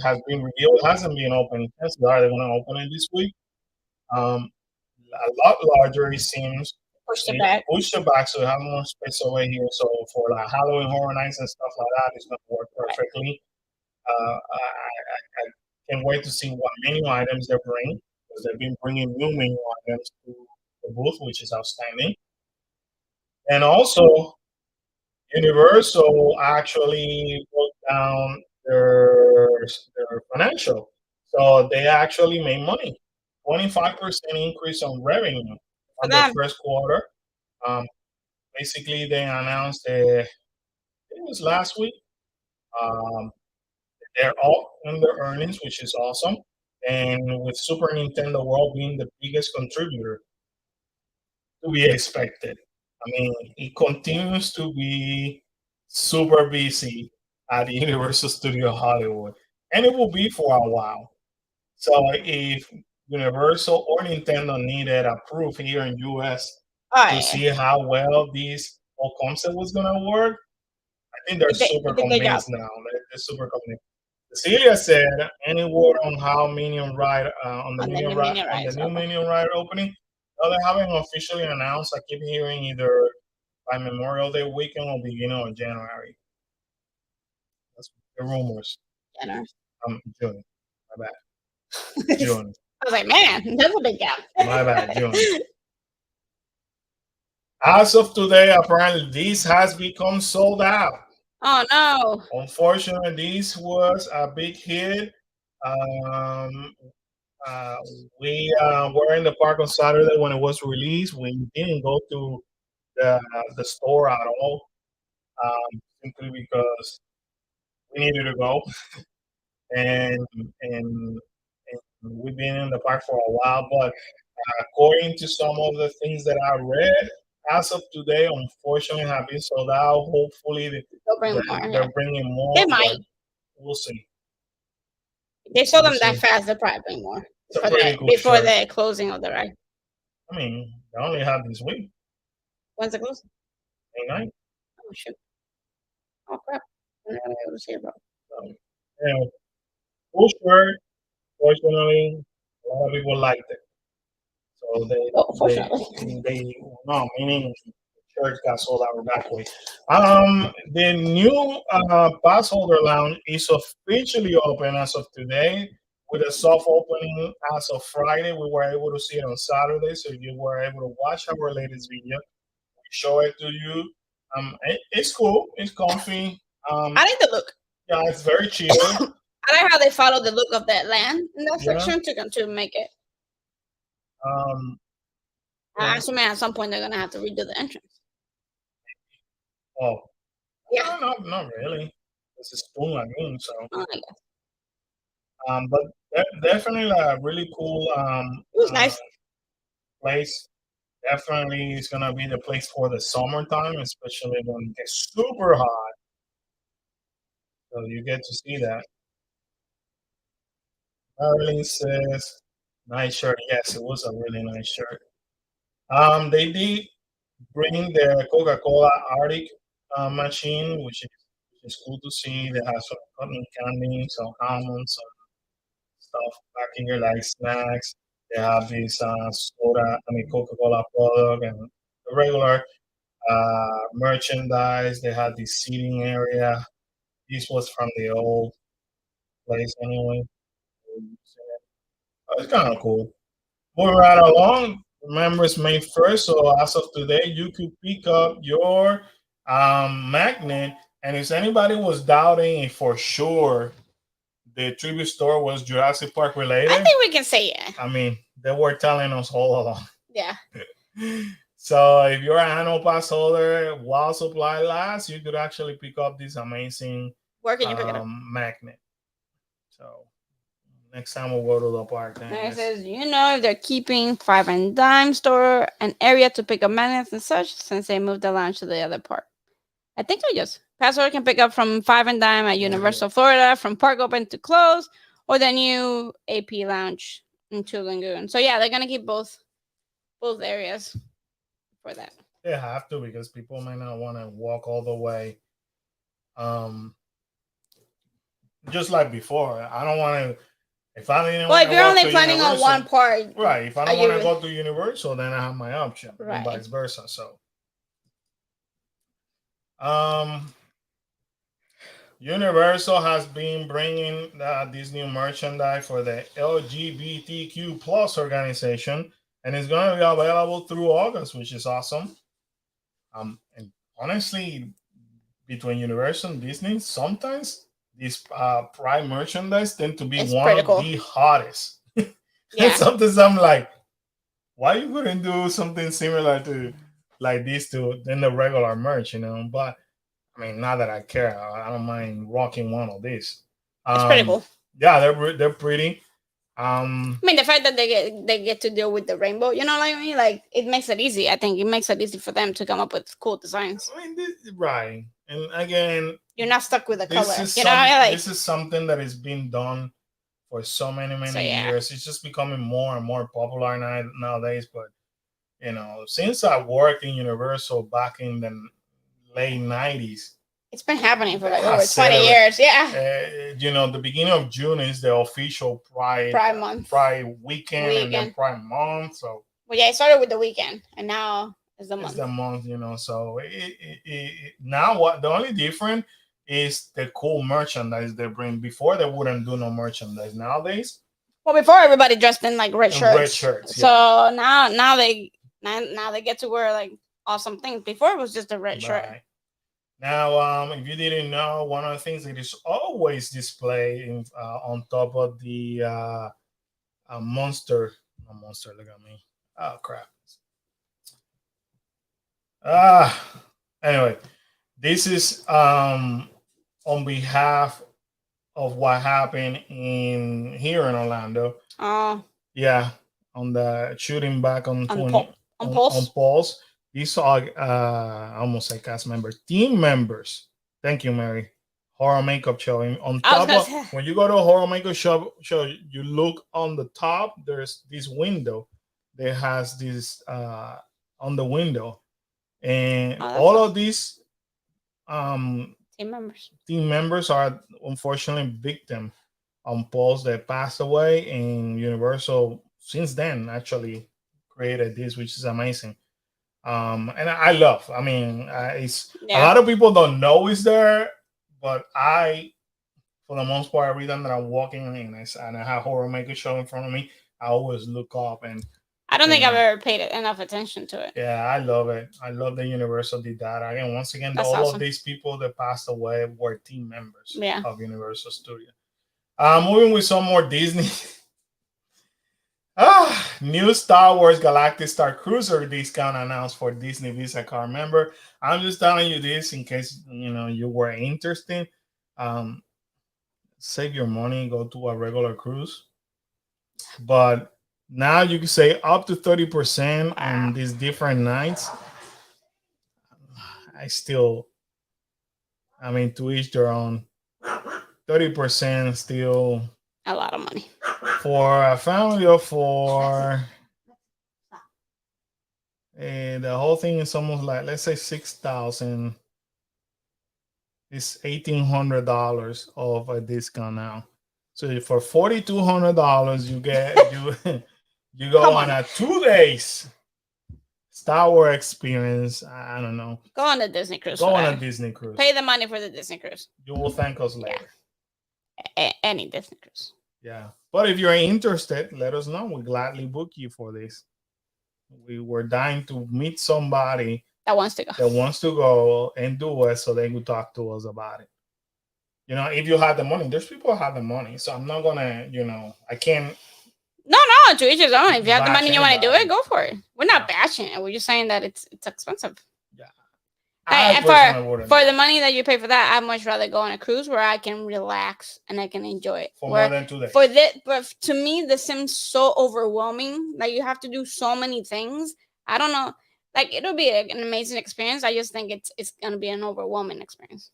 [SPEAKER 1] has been revealed. It hasn't been open. They're going to open it this week. Um, a lot larger, it seems.
[SPEAKER 2] Push it back.
[SPEAKER 1] Push it back so you have more space over here. So for like Halloween Horror Nights and stuff like that, it's going to work perfectly. I can't wait to see what menu items they bring because they've been bringing new menu items to the booth, which is outstanding. And also, Universal actually broke down their financial, so they actually made money. 25% increase on revenue on the first quarter. Um, Basically, they announced it was last week. Um, they're all in their earnings, which is awesome. And with Super Nintendo World being the biggest contributor, to be expected. I mean, it continues to be super busy at Universal Studio Hollywood, and it will be for a while. So if Universal or Nintendo needed a proof here in US to see how well this whole concept was gonna work, I think they're super convinced now. They're super convinced. Cecilia said, "Any word on how Minion Ride on the Minion Ride on the new Minion Ride opening?" No, they haven't officially announced. I keep hearing either by Memorial Day weekend or beginning of January. That's the rumors.
[SPEAKER 2] January.
[SPEAKER 1] June. My bad. June.
[SPEAKER 2] I was like, man, that's a big gap.
[SPEAKER 1] My bad. June. As of today, apparently this has become sold out.
[SPEAKER 2] Oh no!
[SPEAKER 1] Unfortunately, this was a big hit. We were in the park on Saturday when it was released. We didn't go to the store at all, simply because we needed to go, and and, and we've been in the park for a while. But according to some of the things that I read, as of today, unfortunately, have been sold out. Hopefully, they're bringing more.
[SPEAKER 2] They might.
[SPEAKER 1] We'll see.
[SPEAKER 2] They sold them that fast. They'll probably bring more before the closing of the ride.
[SPEAKER 1] I mean, they only have this week.
[SPEAKER 2] When's the closing?
[SPEAKER 1] May 9th.
[SPEAKER 2] Oh shoot! Oh crap! I'm not gonna be able to see it, bro.
[SPEAKER 1] Anyway, cool shirt. Fortunately, a lot of people liked it. So they no, meaning the church got sold out that way. The new pass holder lounge is officially open as of today with a soft opening as of Friday. We were able to see it on Saturday, so you were able to watch our latest video. We show it to you. It's cool. It's comfy.
[SPEAKER 2] I like the look.
[SPEAKER 1] Yeah, it's very chill.
[SPEAKER 2] I like how they follow the look of that land in that section to make it. I assume at some point they're gonna have to redo the entrance.
[SPEAKER 1] Oh, yeah, no, not really. This is Spoon Lagoon, so.
[SPEAKER 2] Oh, I guess.
[SPEAKER 1] But definitely a really cool
[SPEAKER 2] it was nice
[SPEAKER 1] place. Definitely, it's gonna be the place for the summertime, especially when it gets super hot. So you get to see that. Marilyn says, "Nice shirt." Yes, it was a really nice shirt. They did bring the Coca-Cola Arctic machine, which is cool to see. They have some cotton candy, some almonds, some stuff back here like snacks. They have this Coca-Cola product and the regular merchandise. They had this seating area. This was from the old place anyway. It's kind of cool. Moving right along, remember it's May 1st, so as of today, you could pick up your magnet. And if anybody was doubting if for sure the tribute store was Jurassic Park related,
[SPEAKER 2] I think we can say yeah.
[SPEAKER 1] I mean, they were telling us all along.
[SPEAKER 2] Yeah.
[SPEAKER 1] So if you're an annual pass holder while supply lasts, you could actually pick up this amazing
[SPEAKER 2] where can you pick it up?
[SPEAKER 1] Magnet. So next time we'll go to the park.
[SPEAKER 2] And it says, if they're keeping Five and Dime store an area to pick up magnets and such since they moved the lounge to the other part. I think I just pass holder can pick up from Five and Dime at Universal Florida from park open to close, or the new AP lounge into Lagoon. So yeah, they're gonna keep both areas. for that.
[SPEAKER 1] They have to because people might not want to walk all the way. Um, just like before, I don't want to. If I didn't
[SPEAKER 2] Well,
[SPEAKER 1] want
[SPEAKER 2] if
[SPEAKER 1] to
[SPEAKER 2] you're
[SPEAKER 1] go
[SPEAKER 2] only
[SPEAKER 1] to
[SPEAKER 2] planning on
[SPEAKER 1] Universal,
[SPEAKER 2] one part,
[SPEAKER 1] right? If I don't
[SPEAKER 2] you
[SPEAKER 1] want to go to Universal, then I have my option, and
[SPEAKER 2] Right.
[SPEAKER 1] vice versa. So, um, Universal has been bringing this new merchandise for the LGBTQ plus organization, and it's going to be available through August, which is awesome. And honestly, between Universal and Disney, sometimes these Prime merchandise tend to be
[SPEAKER 2] It's
[SPEAKER 1] one
[SPEAKER 2] pretty
[SPEAKER 1] of
[SPEAKER 2] cool.
[SPEAKER 1] the hottest. And
[SPEAKER 2] yeah,
[SPEAKER 1] sometimes I'm like, why you couldn't do something similar to like this to than the regular merch, you know? But I mean, not that I care. I don't mind rocking one of these.
[SPEAKER 2] it's pretty cool.
[SPEAKER 1] Yeah, they're pretty.
[SPEAKER 2] I mean, the fact that they get to deal with the rainbow, you know what I mean? Like, it makes it easy. I think it makes it easy for them to come up with cool designs.
[SPEAKER 1] I mean, right. And again,
[SPEAKER 2] You're not stuck with the
[SPEAKER 1] this
[SPEAKER 2] color.
[SPEAKER 1] is
[SPEAKER 2] You know what I mean? Like,
[SPEAKER 1] this is something that is being done for so many
[SPEAKER 2] yeah.
[SPEAKER 1] years. It's just becoming more and more popular nowadays. But you know, since I worked in Universal back in the late '90s,
[SPEAKER 2] It's been happening for like
[SPEAKER 1] I
[SPEAKER 2] over
[SPEAKER 1] said
[SPEAKER 2] 20
[SPEAKER 1] it.
[SPEAKER 2] years. Yeah.
[SPEAKER 1] You know, the beginning of June is the official
[SPEAKER 2] Pride month.
[SPEAKER 1] Pride weekend, and then Pride month. So,
[SPEAKER 2] well, yeah, it started with the weekend, and now it's the month.
[SPEAKER 1] It's the month, you know. So now what? The only difference is the cool merchandise they bring. Before they wouldn't do no merchandise. Nowadays,
[SPEAKER 2] well, before everybody dressed in like red shirts.
[SPEAKER 1] Red shirts.
[SPEAKER 2] So now they get to wear like awesome things. Before it was just a red shirt.
[SPEAKER 1] Now, if you didn't know, one of the things that is always displayed on top of the monster. No monster. Look at me. Oh crap. Anyway, this is on behalf of what happened in here in Orlando.
[SPEAKER 2] Oh.
[SPEAKER 1] Yeah, on the shooting back on
[SPEAKER 2] Pulse.
[SPEAKER 1] These are almost like cast members, team members. Thank you, Mary. Horror makeup show. On top of when you go to a horror makeup show, you look on the top. There's this window that has this on the window, and all of these team members are unfortunately victim on Pulse that passed away, and Universal since then actually created this, which is amazing. And I love. I mean, it's a lot of people don't know it's there, but for the most part, every time that I'm walking and I have horror makeup show in front of me, I always look up and.
[SPEAKER 2] I don't think I've ever paid enough attention to it.
[SPEAKER 1] Yeah, I love it. I love that Universal did that. Again, once again, all of these people that passed away were team members of Universal Studios. Moving with some more Disney. New Star Wars Galactic Star Cruiser discount announced for Disney Visa card member. I'm just telling you this in case you were interested. Save your money, go to a regular cruise. But now you can say up to 30% on these different nights. I mean, to each their own. 30% still
[SPEAKER 2] a lot of money
[SPEAKER 1] for a family of four. And the whole thing is almost like, let's say 6,000. It's $1,800 of a discount now. So for $4,200, you get you go on a 2 days Star Wars experience. I don't know.
[SPEAKER 2] Go on a Disney cruise. Pay the money for the Disney cruise.
[SPEAKER 1] You will thank us later.
[SPEAKER 2] Any Disney cruise.
[SPEAKER 1] Yeah. But if you're interested, let us know. We'll gladly book you for this. We were dying to meet somebody
[SPEAKER 2] that wants to
[SPEAKER 1] go and do it so they could talk to us about it. If you have the money, there's people who have the money. So I'm not gonna, I can't.
[SPEAKER 2] No, to each his own. If you have the money and you want to do it, go for it. We're not bashing it. We're just saying that it's expensive. Yeah. For the money that you pay for that, I'd much rather go on a cruise where I can relax and I can enjoy it.
[SPEAKER 1] For more than 2 days.
[SPEAKER 2] But to me, this seems so overwhelming. Like you have to do so many things. I don't know. Like it'll be an amazing experience. I just think it's gonna be an overwhelming experience.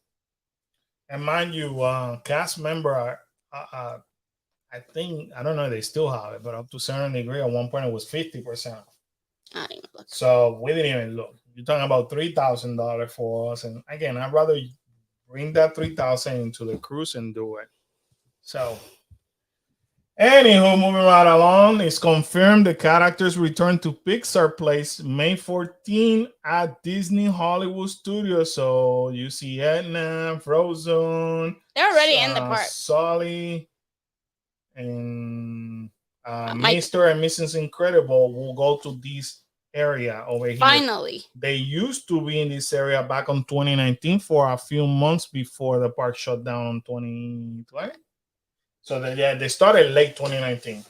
[SPEAKER 1] And mind you, cast member, I think I don't know if they still have it, but up to a certain degree, at one point it was 50% off.
[SPEAKER 2] I didn't even look.
[SPEAKER 1] So we didn't even look. You're talking about $3,000 for us, and again, I'd rather bring that 3,000 into the cruise and do it. So, anywho, moving right along, it's confirmed the characters return to Pixar Place May 14 at Disney Hollywood Studios. So you see Edna, Frozen,
[SPEAKER 2] They're already in the park.
[SPEAKER 1] Sully, and
[SPEAKER 2] Mike.
[SPEAKER 1] Mr. and Mrs. Incredible will go to this area over here.
[SPEAKER 2] Finally.
[SPEAKER 1] They used to be in this area back on 2019 for a few months before the park shut down on 2020. So they started late 2019.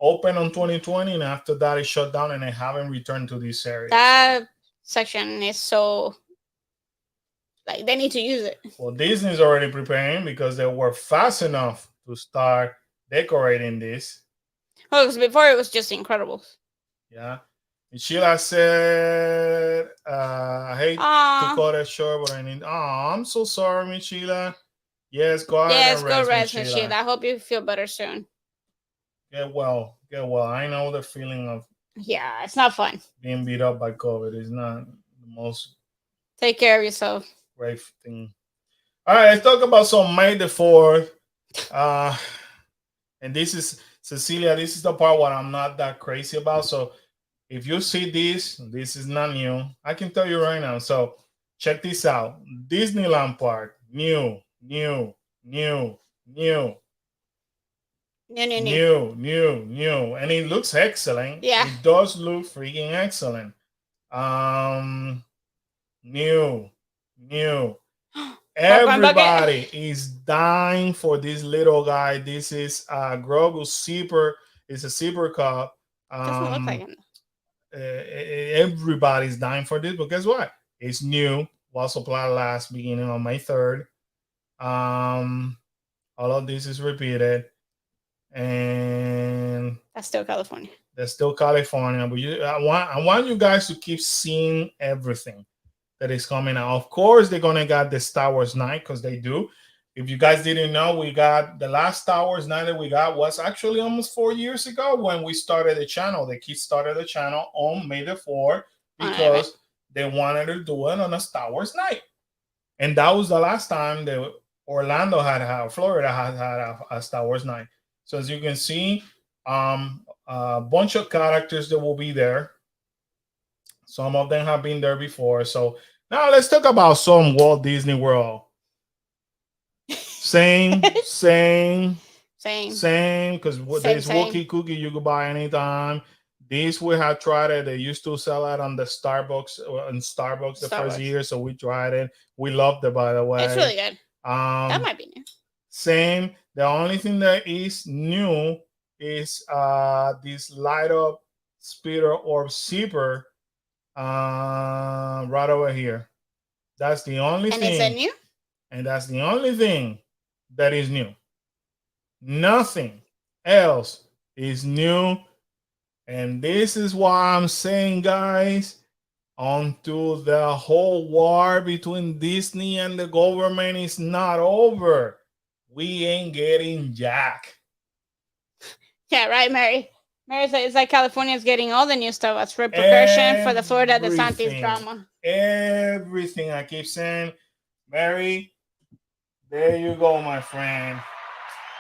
[SPEAKER 1] Open on 2020, and after that it shut down and they haven't returned to this area.
[SPEAKER 2] That section is so like they need to use it.
[SPEAKER 1] Well, Disney's already preparing because they were fast enough to start decorating this.
[SPEAKER 2] Oh, because before it was just Incredibles.
[SPEAKER 1] Yeah. And Sheila said, I hate to cut it short, but I need. Oh, I'm so sorry, Miss Sheila. Yes, go ahead.
[SPEAKER 2] Yes,
[SPEAKER 1] and
[SPEAKER 2] go rest,
[SPEAKER 1] Miss
[SPEAKER 2] Miss Sheila. I hope you feel better soon.
[SPEAKER 1] Get well. Get well. I know the feeling of.
[SPEAKER 2] Yeah, it's not fun.
[SPEAKER 1] Being beat up by COVID is not the most.
[SPEAKER 2] Take care of yourself.
[SPEAKER 1] Great thing. All right, let's talk about some May the 4th. And this is Cecilia. This is the part what I'm not that crazy about. So if you see this is not new. I can tell you right now. So check this out. Disneyland Park, new. And it looks excellent.
[SPEAKER 2] Yeah.
[SPEAKER 1] It does look freaking excellent. New. Everybody is dying for this little guy. This is Grogu Zipper. It's a Zipper Cup.
[SPEAKER 2] Doesn't look like him.
[SPEAKER 1] Everybody's dying for this, but guess what? It's new. While supply last beginning on May 3rd. All of this is repeated. And
[SPEAKER 2] that's still California.
[SPEAKER 1] That's still California. But I want you guys to keep seeing everything that is coming out. Of course, they're gonna get the Star Wars night because they do. If you guys didn't know, we got the last Star Wars night that we got was actually almost 4 years ago when we started the channel. The kids started the channel on May the 4th because they wanted to do it on a Star Wars night. And that was the last time that Florida had a Star Wars night. So as you can see, a bunch of characters that will be there. Some of them have been there before. So now let's talk about some Walt Disney World. Same. Because there's Wookiee cookie you could buy anytime. These we have tried it. They used to sell it on the Starbucks the first year, so we tried it. We loved it, by the way.
[SPEAKER 2] It's really good. That might be new.
[SPEAKER 1] Same. The only thing that is new is this light up speeder or zipper right over here. That's the only thing.
[SPEAKER 2] And is it new?
[SPEAKER 1] And that's the only thing that is new. Nothing else is new. And this is why I'm saying, guys, until the whole war between Disney and the government is not over, we ain't getting jack.
[SPEAKER 2] Yeah, right, Mary. Mary said it's like California's getting all the new stuff as repercussion for the Florida DeSantis drama.
[SPEAKER 1] Everything I keep saying, Mary, there you go, my friend.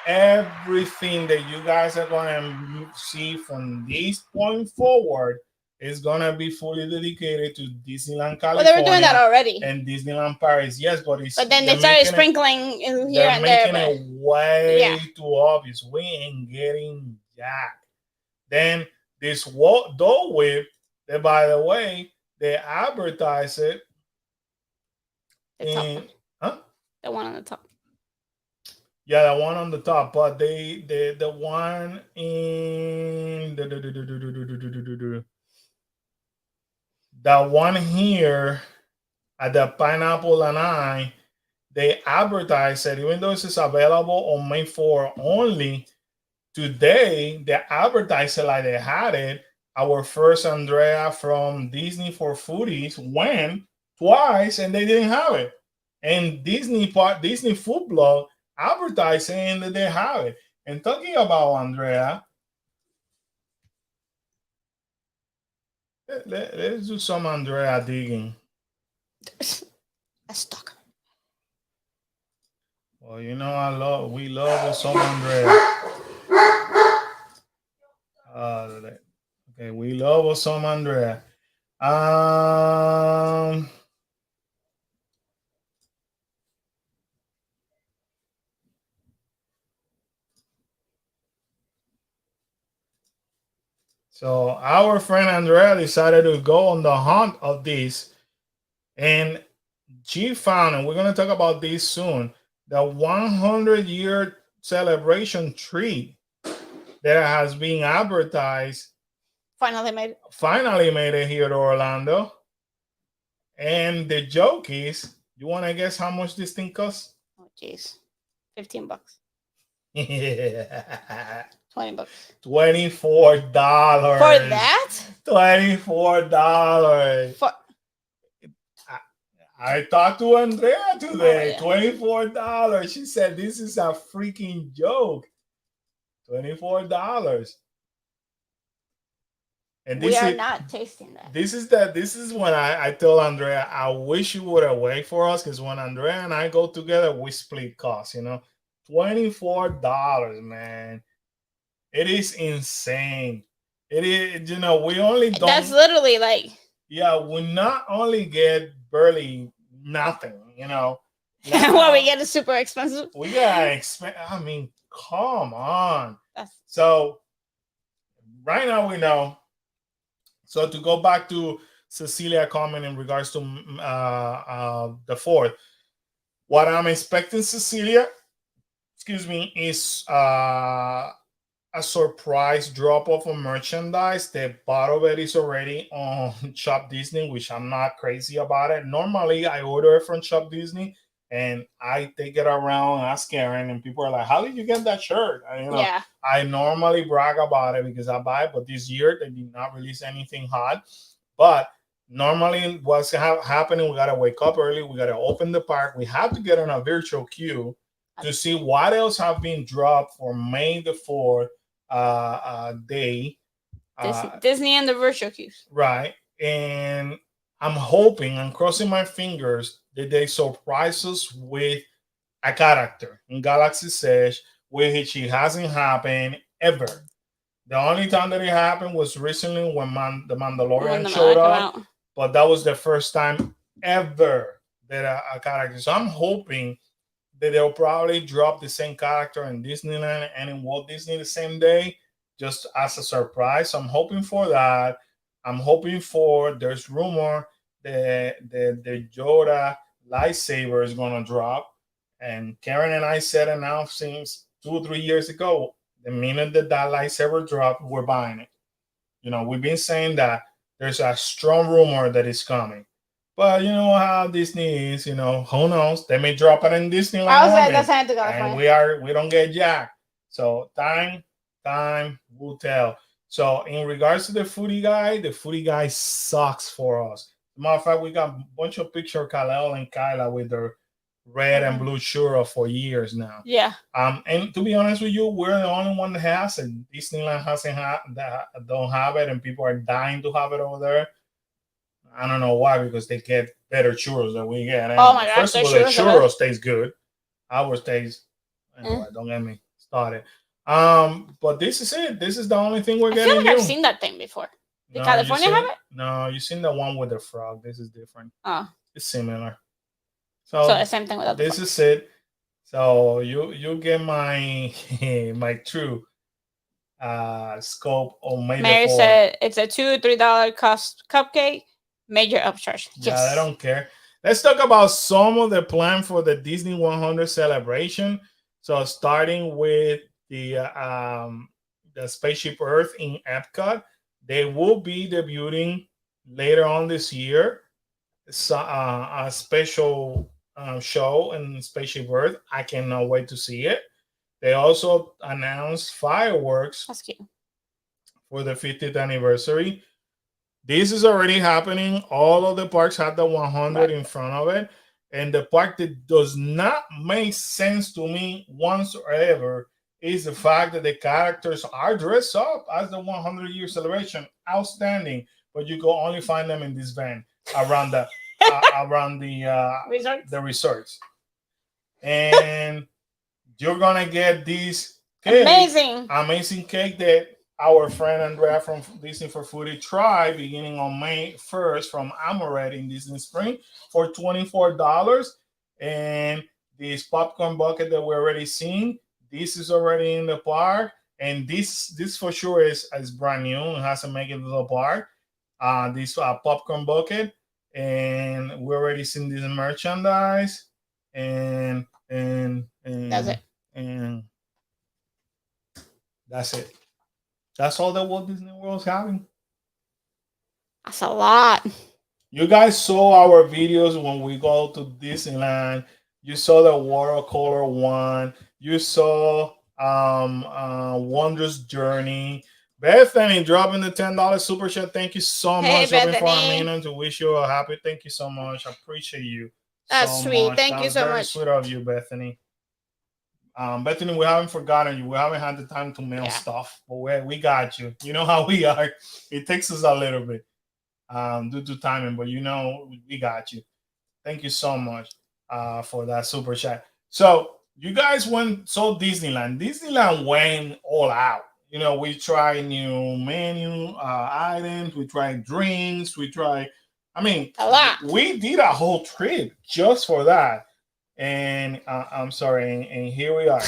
[SPEAKER 1] Everything that you guys are going to see from this point forward is going to be fully dedicated to Disneyland California.
[SPEAKER 2] Well, they were doing that already.
[SPEAKER 1] And Disneyland Paris, yes, but
[SPEAKER 2] then they started sprinkling here and there.
[SPEAKER 1] They're making it way too obvious. We ain't getting jack. Then this Dole Whip, that, by the way, they advertise it.
[SPEAKER 2] The one on the top.
[SPEAKER 1] Yeah, the one on the top, but the one in the one here at the Pineapple and I, they advertise it, even though this is available on May 4 only. Today, they advertise it like they had it. Our first Andrea from Disney for Foodies went twice and they didn't have it. And Disney Food Blog advertising that they have it. And talking about Andrea, Let's do some Andrea digging.
[SPEAKER 2] Let's talk.
[SPEAKER 1] Well, we love some Andrea. Okay, we love some Andrea. Um, so our friend Andrea decided to go on the hunt of this, and she found, and we're gonna talk about this soon, the 100-year celebration tree that has been advertised.
[SPEAKER 2] Finally
[SPEAKER 1] made it here to Orlando. And the joke is, you want to guess how much this thing costs?
[SPEAKER 2] Oh, jeez. $15.
[SPEAKER 1] Yeah.
[SPEAKER 2] $20.
[SPEAKER 1] $24.
[SPEAKER 2] For that?
[SPEAKER 1] $24.
[SPEAKER 2] For
[SPEAKER 1] I talked to Andrea today.
[SPEAKER 2] Oh, yeah.
[SPEAKER 1] $24. She said this is a freaking joke. $24. And
[SPEAKER 2] we are not tasting that.
[SPEAKER 1] This is when I tell Andrea, I wish you would have waited for us, because when Andrea and I go together, we split costs, $24, man. It is insane. It is, we only don't.
[SPEAKER 2] That's literally like.
[SPEAKER 1] Yeah, we not only get barely nothing,
[SPEAKER 2] What we get is super expensive.
[SPEAKER 1] We got I mean, come on. So right now we know. So to go back to Cecilia comment in regards to the 4th, what I'm expecting, Cecilia, is a surprise drop off of merchandise. The part of it is already on Shop Disney, which I'm not crazy about it. Normally, I order it from Shop Disney and I take it around, ask Karen, and people are like, "How did you get that shirt?"
[SPEAKER 2] Yeah.
[SPEAKER 1] I normally brag about it because I buy it, but this year they did not release anything hot. But normally, what's happening? We gotta wake up early. We gotta open the park. We have to get on a virtual queue to see what else have been dropped for May the 4th day.
[SPEAKER 2] Disney and the virtual queues.
[SPEAKER 1] Right. And I'm crossing my fingers that they surprise us with a character in Galaxy's Edge, which it hasn't happened ever. The only time that it happened was recently when the Mandalorian showed up, but that was the first time ever that a character. So I'm hoping that they'll probably drop the same character in Disneyland and in Walt Disney the same day, just as a surprise. So I'm hoping for that. I'm hoping for, there's rumor that the Yoda lightsaber is going to drop. And Karen and I said it now since 2 or 3 years ago. The minute that lightsaber dropped, we're buying it. We've been saying that there's a strong rumor that it's coming. But you know how Disney is, who knows? They may drop it in Disneyland. And we don't get jack. So time will tell. So in regards to the foodie guy sucks for us. As a matter of fact, we got a bunch of pictures of Kal-El and Kyla with their red and blue churro for years now.
[SPEAKER 2] Yeah.
[SPEAKER 1] And to be honest with you, we're the only one that has it. Disneyland don't have it, and people are dying to have it over there. I don't know why, because they get better churros than we get.
[SPEAKER 2] Oh my gosh!
[SPEAKER 1] First of all, the churros taste good. Ours taste. Anyway, don't get me started. But this is it. This is the only thing we're getting.
[SPEAKER 2] I feel like I've seen that thing before. Did California have it?
[SPEAKER 1] No, you've seen the one with the frog. This is different.
[SPEAKER 2] Oh.
[SPEAKER 1] It's similar. So
[SPEAKER 2] the same thing with
[SPEAKER 1] this is it. So you get my my true scope on May.
[SPEAKER 2] Mary said it's a $2-3 cost cupcake. Major upcharge.
[SPEAKER 1] Yeah, I don't care. Let's talk about some of the plan for the Disney 100 celebration. So starting with the Spaceship Earth in Epcot, they will be debuting later on this year. A special show in Spaceship Earth. I cannot wait to see it. They also announced fireworks for the 50th anniversary. This is already happening. All of the parks have the 100 in front of it. And the part that does not make sense to me whatsoever is the fact that the characters are dressed up as the 100-year celebration. Outstanding. but you can only find them in this van around the resorts. And you're gonna get this cake, amazing cake that our friend Andrea from Disney for Foodie tried beginning on May 1st from Amoret in Disney Spring for $24. And this popcorn bucket that we already seen, this is already in the park. And this for sure is brand new. It hasn't made it to the park. This popcorn bucket, and we already seen this merchandise, and
[SPEAKER 2] that's it.
[SPEAKER 1] And that's it. That's all that Walt Disney World's having.
[SPEAKER 2] That's a lot.
[SPEAKER 1] You guys saw our videos when we go to Disneyland. You saw the watercolor one. You saw Wondrous Journey. Bethany dropping the $10 super chat. Thank you so much.
[SPEAKER 2] Bethany.
[SPEAKER 1] For a minute to wish you a happy. Thank you so much. I appreciate you.
[SPEAKER 2] That's
[SPEAKER 1] so
[SPEAKER 2] sweet.
[SPEAKER 1] Much.
[SPEAKER 2] Thank you so
[SPEAKER 1] very
[SPEAKER 2] much.
[SPEAKER 1] Sweet of you, Bethany. Bethany, we haven't forgotten you. We haven't had the time to mail stuff, but we got you. You know how we are. It takes us a little bit due to timing, but you know we got you. Thank you so much for that super chat. So you guys saw Disneyland. Disneyland went all out. You know, we tried new menu items. We tried drinks. We tried. I mean,
[SPEAKER 2] a lot.
[SPEAKER 1] We did a whole trip just for that. And I'm sorry, and here we are.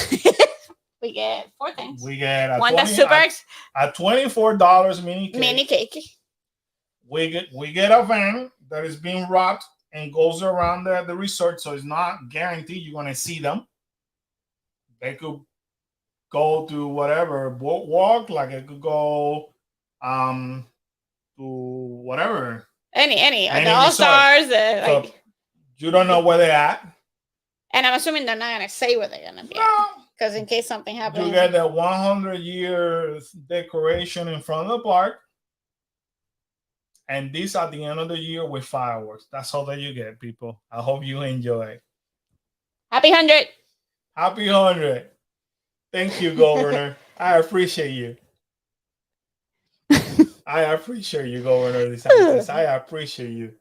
[SPEAKER 2] We get 4 things.
[SPEAKER 1] We get
[SPEAKER 2] one that's super
[SPEAKER 1] at $24
[SPEAKER 2] mini cake.
[SPEAKER 1] We get a van that is being wrapped and goes around the resort, so it's not guaranteed you're gonna see them. They could go to whatever boardwalk, like it could go to whatever any
[SPEAKER 2] the All Stars.
[SPEAKER 1] So you don't know where they're at.
[SPEAKER 2] And I'm assuming they're not gonna say where they're gonna be, because in case something happens,
[SPEAKER 1] you get the 100-year decoration in front of the park, and this at the end of the year with fireworks. That's all that you get, people. I hope you enjoy.
[SPEAKER 2] Happy 100!
[SPEAKER 1] Happy 100! Thank you, Governor. I appreciate you. I appreciate you, Governor DeSantis. I appreciate you.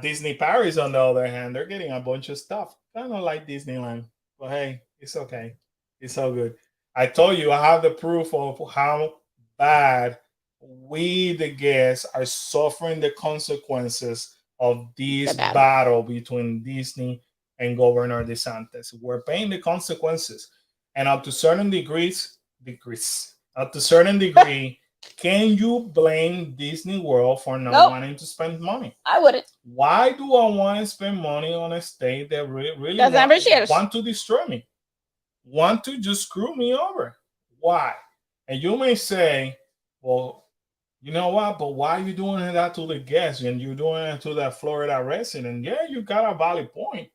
[SPEAKER 1] Disney Paris, on the other hand, they're getting a bunch of stuff. Kind of like Disneyland. But hey, it's okay. It's all good. I told you, I have the proof of how bad we, the guests, are suffering the consequences of this battle between Disney and Governor DeSantis. We're paying the consequences. And up to certain degrees, up to certain degree, can you blame Disney World for not wanting to spend money?
[SPEAKER 2] I wouldn't.
[SPEAKER 1] Why do I want to spend money on a state that really want to destroy me? Want to just screw me over? Why? And you may say, well, you know what? But why are you doing that to the guests and you're doing it to the Florida resident? Yeah, you got a valid point.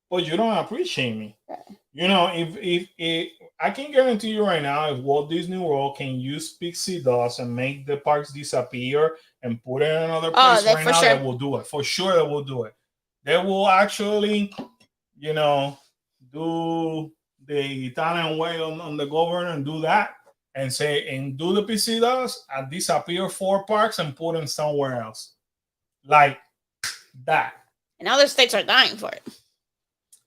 [SPEAKER 1] But you don't appreciate me. You know, if I can guarantee you right now, if Walt Disney World can use pixie dust and make the parks disappear and put it in another place right now, they will do it. For sure, they will do it. They will actually, you know, do the Italian way on the governor and do that and do the pixie dust and disappear 4 parks and put them somewhere else. Like that.
[SPEAKER 2] And other states are dying for it.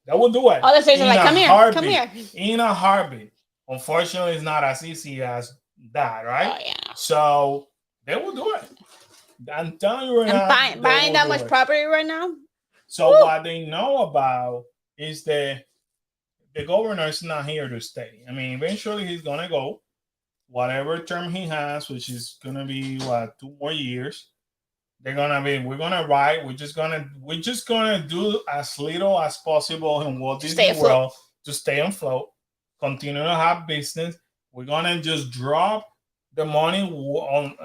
[SPEAKER 1] That will do it.
[SPEAKER 2] Other states are like, come here.
[SPEAKER 1] In a heartbeat. Unfortunately, it's not as easy as that, right?
[SPEAKER 2] Oh, yeah.
[SPEAKER 1] So they will do it. I'm telling you right now.
[SPEAKER 2] Buying that much property right now?
[SPEAKER 1] So what they know about is that the governor is not here to stay. I mean, eventually he's going to go. Whatever term he has, which is going to be, 2 more years. We're just gonna do as little as possible in Walt Disney World to stay afloat, continue to have business. We're gonna just drop the money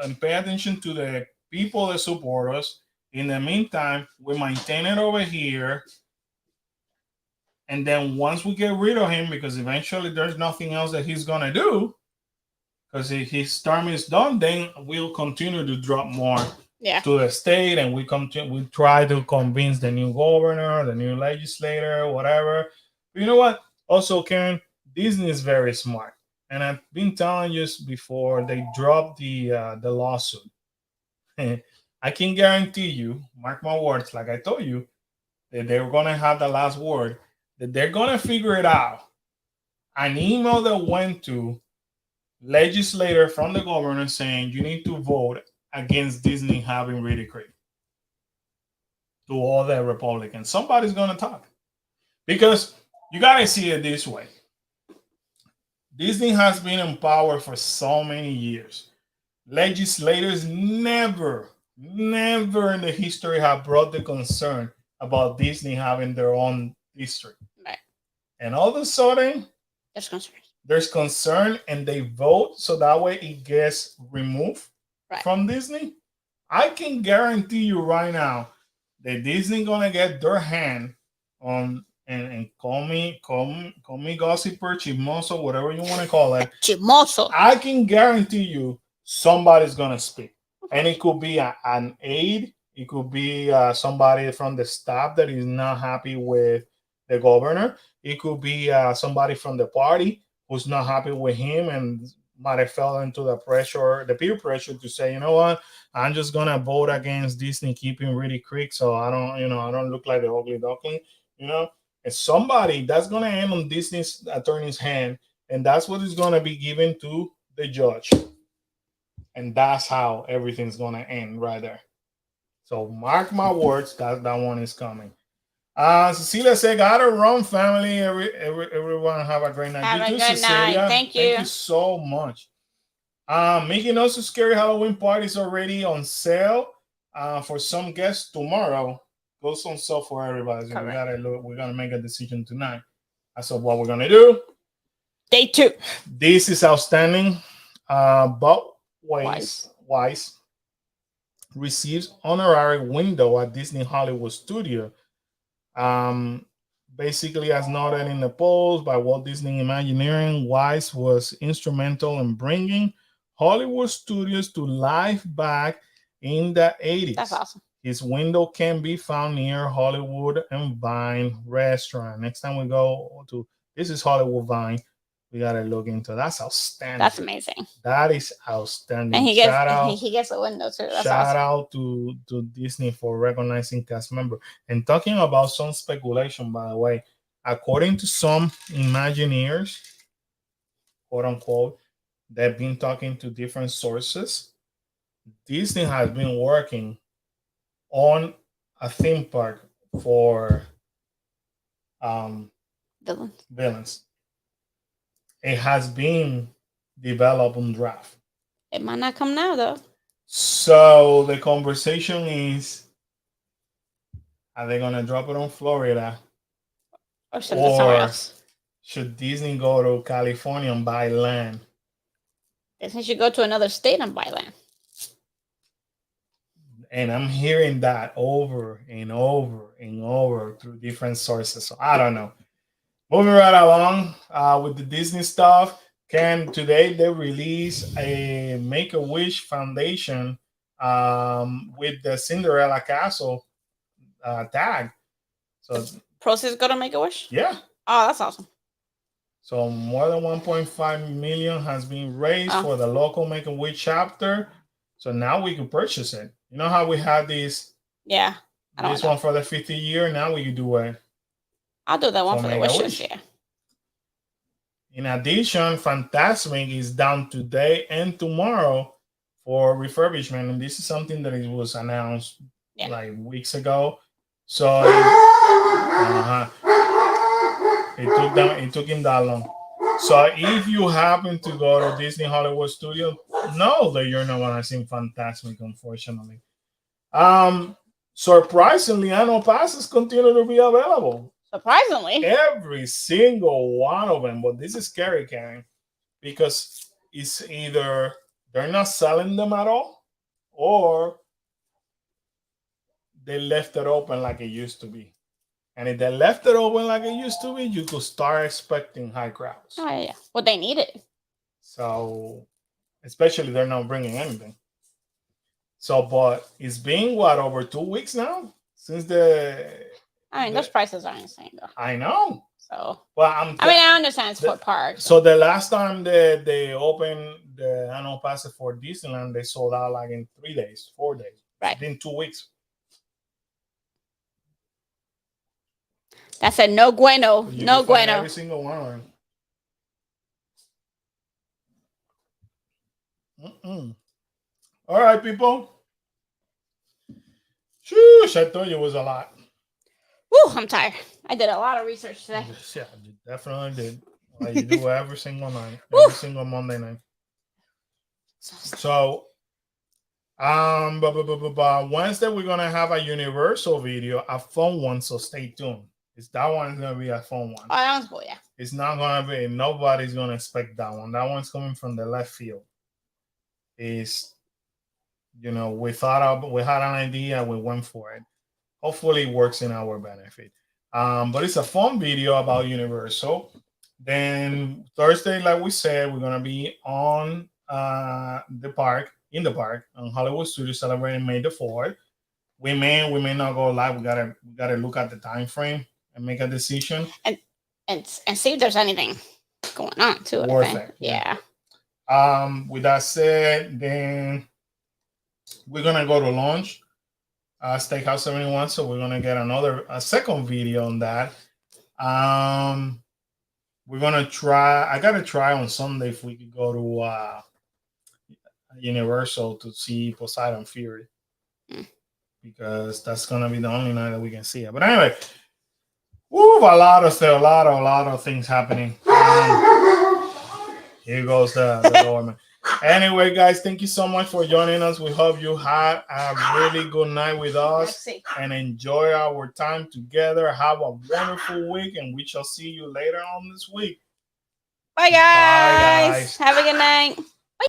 [SPEAKER 1] and pay attention to the people that support us. In the meantime, we maintain it over here. And then once we get rid of him, because eventually there's nothing else that he's gonna do, because his term is done, then we'll continue to drop more to the state, and we try to convince the new governor, the new legislator, whatever. But you know what? Also, Karen, Disney is very smart, and I've been telling you before. They dropped the lawsuit. I can guarantee you, mark my words, like I told you, that they're gonna have the last word. That they're gonna figure it out. An email that went to legislator from the governor saying you need to vote against Disney having Reedy Creek to all the Republicans. Somebody's gonna talk because you gotta see it this way. Disney has been in power for so many years. Legislators never in the history have brought the concern about Disney having their own district.
[SPEAKER 2] Right.
[SPEAKER 1] And all of a sudden, there's concern and they vote so that way it gets removed from Disney. I can guarantee you right now that Disney gonna get their hand on and call me gossiper, chismoso, whatever you want to call it.
[SPEAKER 2] Chismoso.
[SPEAKER 1] I can guarantee you somebody's gonna speak, and it could be an aide, it could be somebody from the staff that is not happy with the governor. It could be somebody from the party who's not happy with him and might have fell into the peer pressure to say, you know what, I'm just gonna vote against Disney keeping Reedy Creek, so I don't look like the ugly duckling, And somebody that's gonna end on Disney's attorney's hand, and that's what is gonna be given to the judge, and that's how everything's gonna end right there. So mark my words, that one is coming. Cecilia said, "Gotta run, family. Everyone have a great night.
[SPEAKER 2] Have
[SPEAKER 1] you
[SPEAKER 2] a
[SPEAKER 1] too,
[SPEAKER 2] good
[SPEAKER 1] Cecilia.
[SPEAKER 2] night. Thank you.
[SPEAKER 1] Thank you so much. Mickey Knows to Scary Halloween parties already on sale. For some guests tomorrow. Goes on sale for everybody. So we're gonna make a decision tonight. That's what we're gonna do.
[SPEAKER 2] Day 2.
[SPEAKER 1] This is outstanding. But Wise receives honorary window at Disney Hollywood Studio. Basically, as noted in the post by Walt Disney Imagineering, Wise was instrumental in bringing Hollywood studios to life back in the 80s.
[SPEAKER 2] That's awesome.
[SPEAKER 1] His window can be found near Hollywood and Vine restaurant. Next time we go to, this is Hollywood Vine, we gotta look into. That's outstanding.
[SPEAKER 2] That's amazing.
[SPEAKER 1] That is outstanding.
[SPEAKER 2] And he gets a window too. That's
[SPEAKER 1] shout
[SPEAKER 2] awesome.
[SPEAKER 1] out to Disney for recognizing cast member. And talking about some speculation, by the way, according to some Imagineers, quote unquote, they've been talking to different sources. Disney has been working on a theme park for villains. It has been developed on draft.
[SPEAKER 2] It might not come now though.
[SPEAKER 1] So the conversation is, are they gonna drop it on Florida?
[SPEAKER 2] Or somewhere else?
[SPEAKER 1] Should Disney go to California and buy land?
[SPEAKER 2] Disney should go to another state and buy land.
[SPEAKER 1] And I'm hearing that over and over and over through different sources. So I don't know. Moving right along with the Disney stuff. Today they release a Make-A-Wish Foundation with the Cinderella Castle tag. So
[SPEAKER 2] proceeds go to Make-A-Wish?
[SPEAKER 1] Yeah.
[SPEAKER 2] Oh, that's awesome.
[SPEAKER 1] So more than 1.5 million has been raised for the local Make-A-Wish chapter. So now we can purchase it. You know how we had this?
[SPEAKER 2] Yeah.
[SPEAKER 1] This one for the 50th year. Now we can do it.
[SPEAKER 2] I'll do that one for the wishes. Yeah.
[SPEAKER 1] In addition, Fantasmic is down today and tomorrow for refurbishment, and this is something that it was announced like weeks ago. So it took him that long. So if you happen to go to Disney Hollywood Studio, know that you're not gonna see Fantasmic, unfortunately. Surprisingly, annual passes continue to be available.
[SPEAKER 2] Surprisingly,
[SPEAKER 1] every single one of them. But this is scary, Karen, because it's either they're not selling them at all, or they left it open like it used to be. And if they left it open like it used to be, you could start expecting high crowds.
[SPEAKER 2] Oh yeah, well they need it.
[SPEAKER 1] So, especially they're not bringing anything. So, but it's been over 2 weeks now since the
[SPEAKER 2] I mean, those prices are insane, though.
[SPEAKER 1] I know.
[SPEAKER 2] So,
[SPEAKER 1] well,
[SPEAKER 2] I mean, I understand it's for parks.
[SPEAKER 1] So the last time they opened the annual passes for Disneyland, they sold out like in 3 days, 4 days,
[SPEAKER 2] right?
[SPEAKER 1] Within 2 weeks.
[SPEAKER 2] That's a no bueno,
[SPEAKER 1] So
[SPEAKER 2] no bueno.
[SPEAKER 1] Every single one of them. All right, people. Shoosh, I told you it was a lot.
[SPEAKER 2] Woo, I'm tired. I did a lot of research today.
[SPEAKER 1] Yeah, you definitely did. Like you do every single night, every single Monday night. So, Wednesday we're gonna have a Universal video, a fun one. So stay tuned. That one's gonna be a fun one.
[SPEAKER 2] Oh, that one's cool, yeah.
[SPEAKER 1] It's not gonna be. Nobody's gonna expect that one. That one's coming from the left field. Is we had an idea, we went for it. Hopefully it works in our benefit. But it's a fun video about Universal. Then Thursday, like we said, we're gonna be on in the park on Hollywood Studios celebrating May the 4th. We may not go live. We gotta look at the time frame and make a decision.
[SPEAKER 2] And see if there's anything going on too.
[SPEAKER 1] Worth it.
[SPEAKER 2] Yeah.
[SPEAKER 1] With that said, then we're gonna go to lunch, Steakhouse 71. So we're gonna get a second video on that. We're gonna try. I gotta try on Sunday if we could go to Universal to see Poseidon Fury, because that's gonna be the only night that we can see it. But anyway, a lot of things happening. Here goes the government. Anyway, guys, thank you so much for joining us. We hope you had a really good night with us and enjoy our time together. Have a wonderful week, and we shall see you later on this week.
[SPEAKER 2] Bye, guys. Have a good night.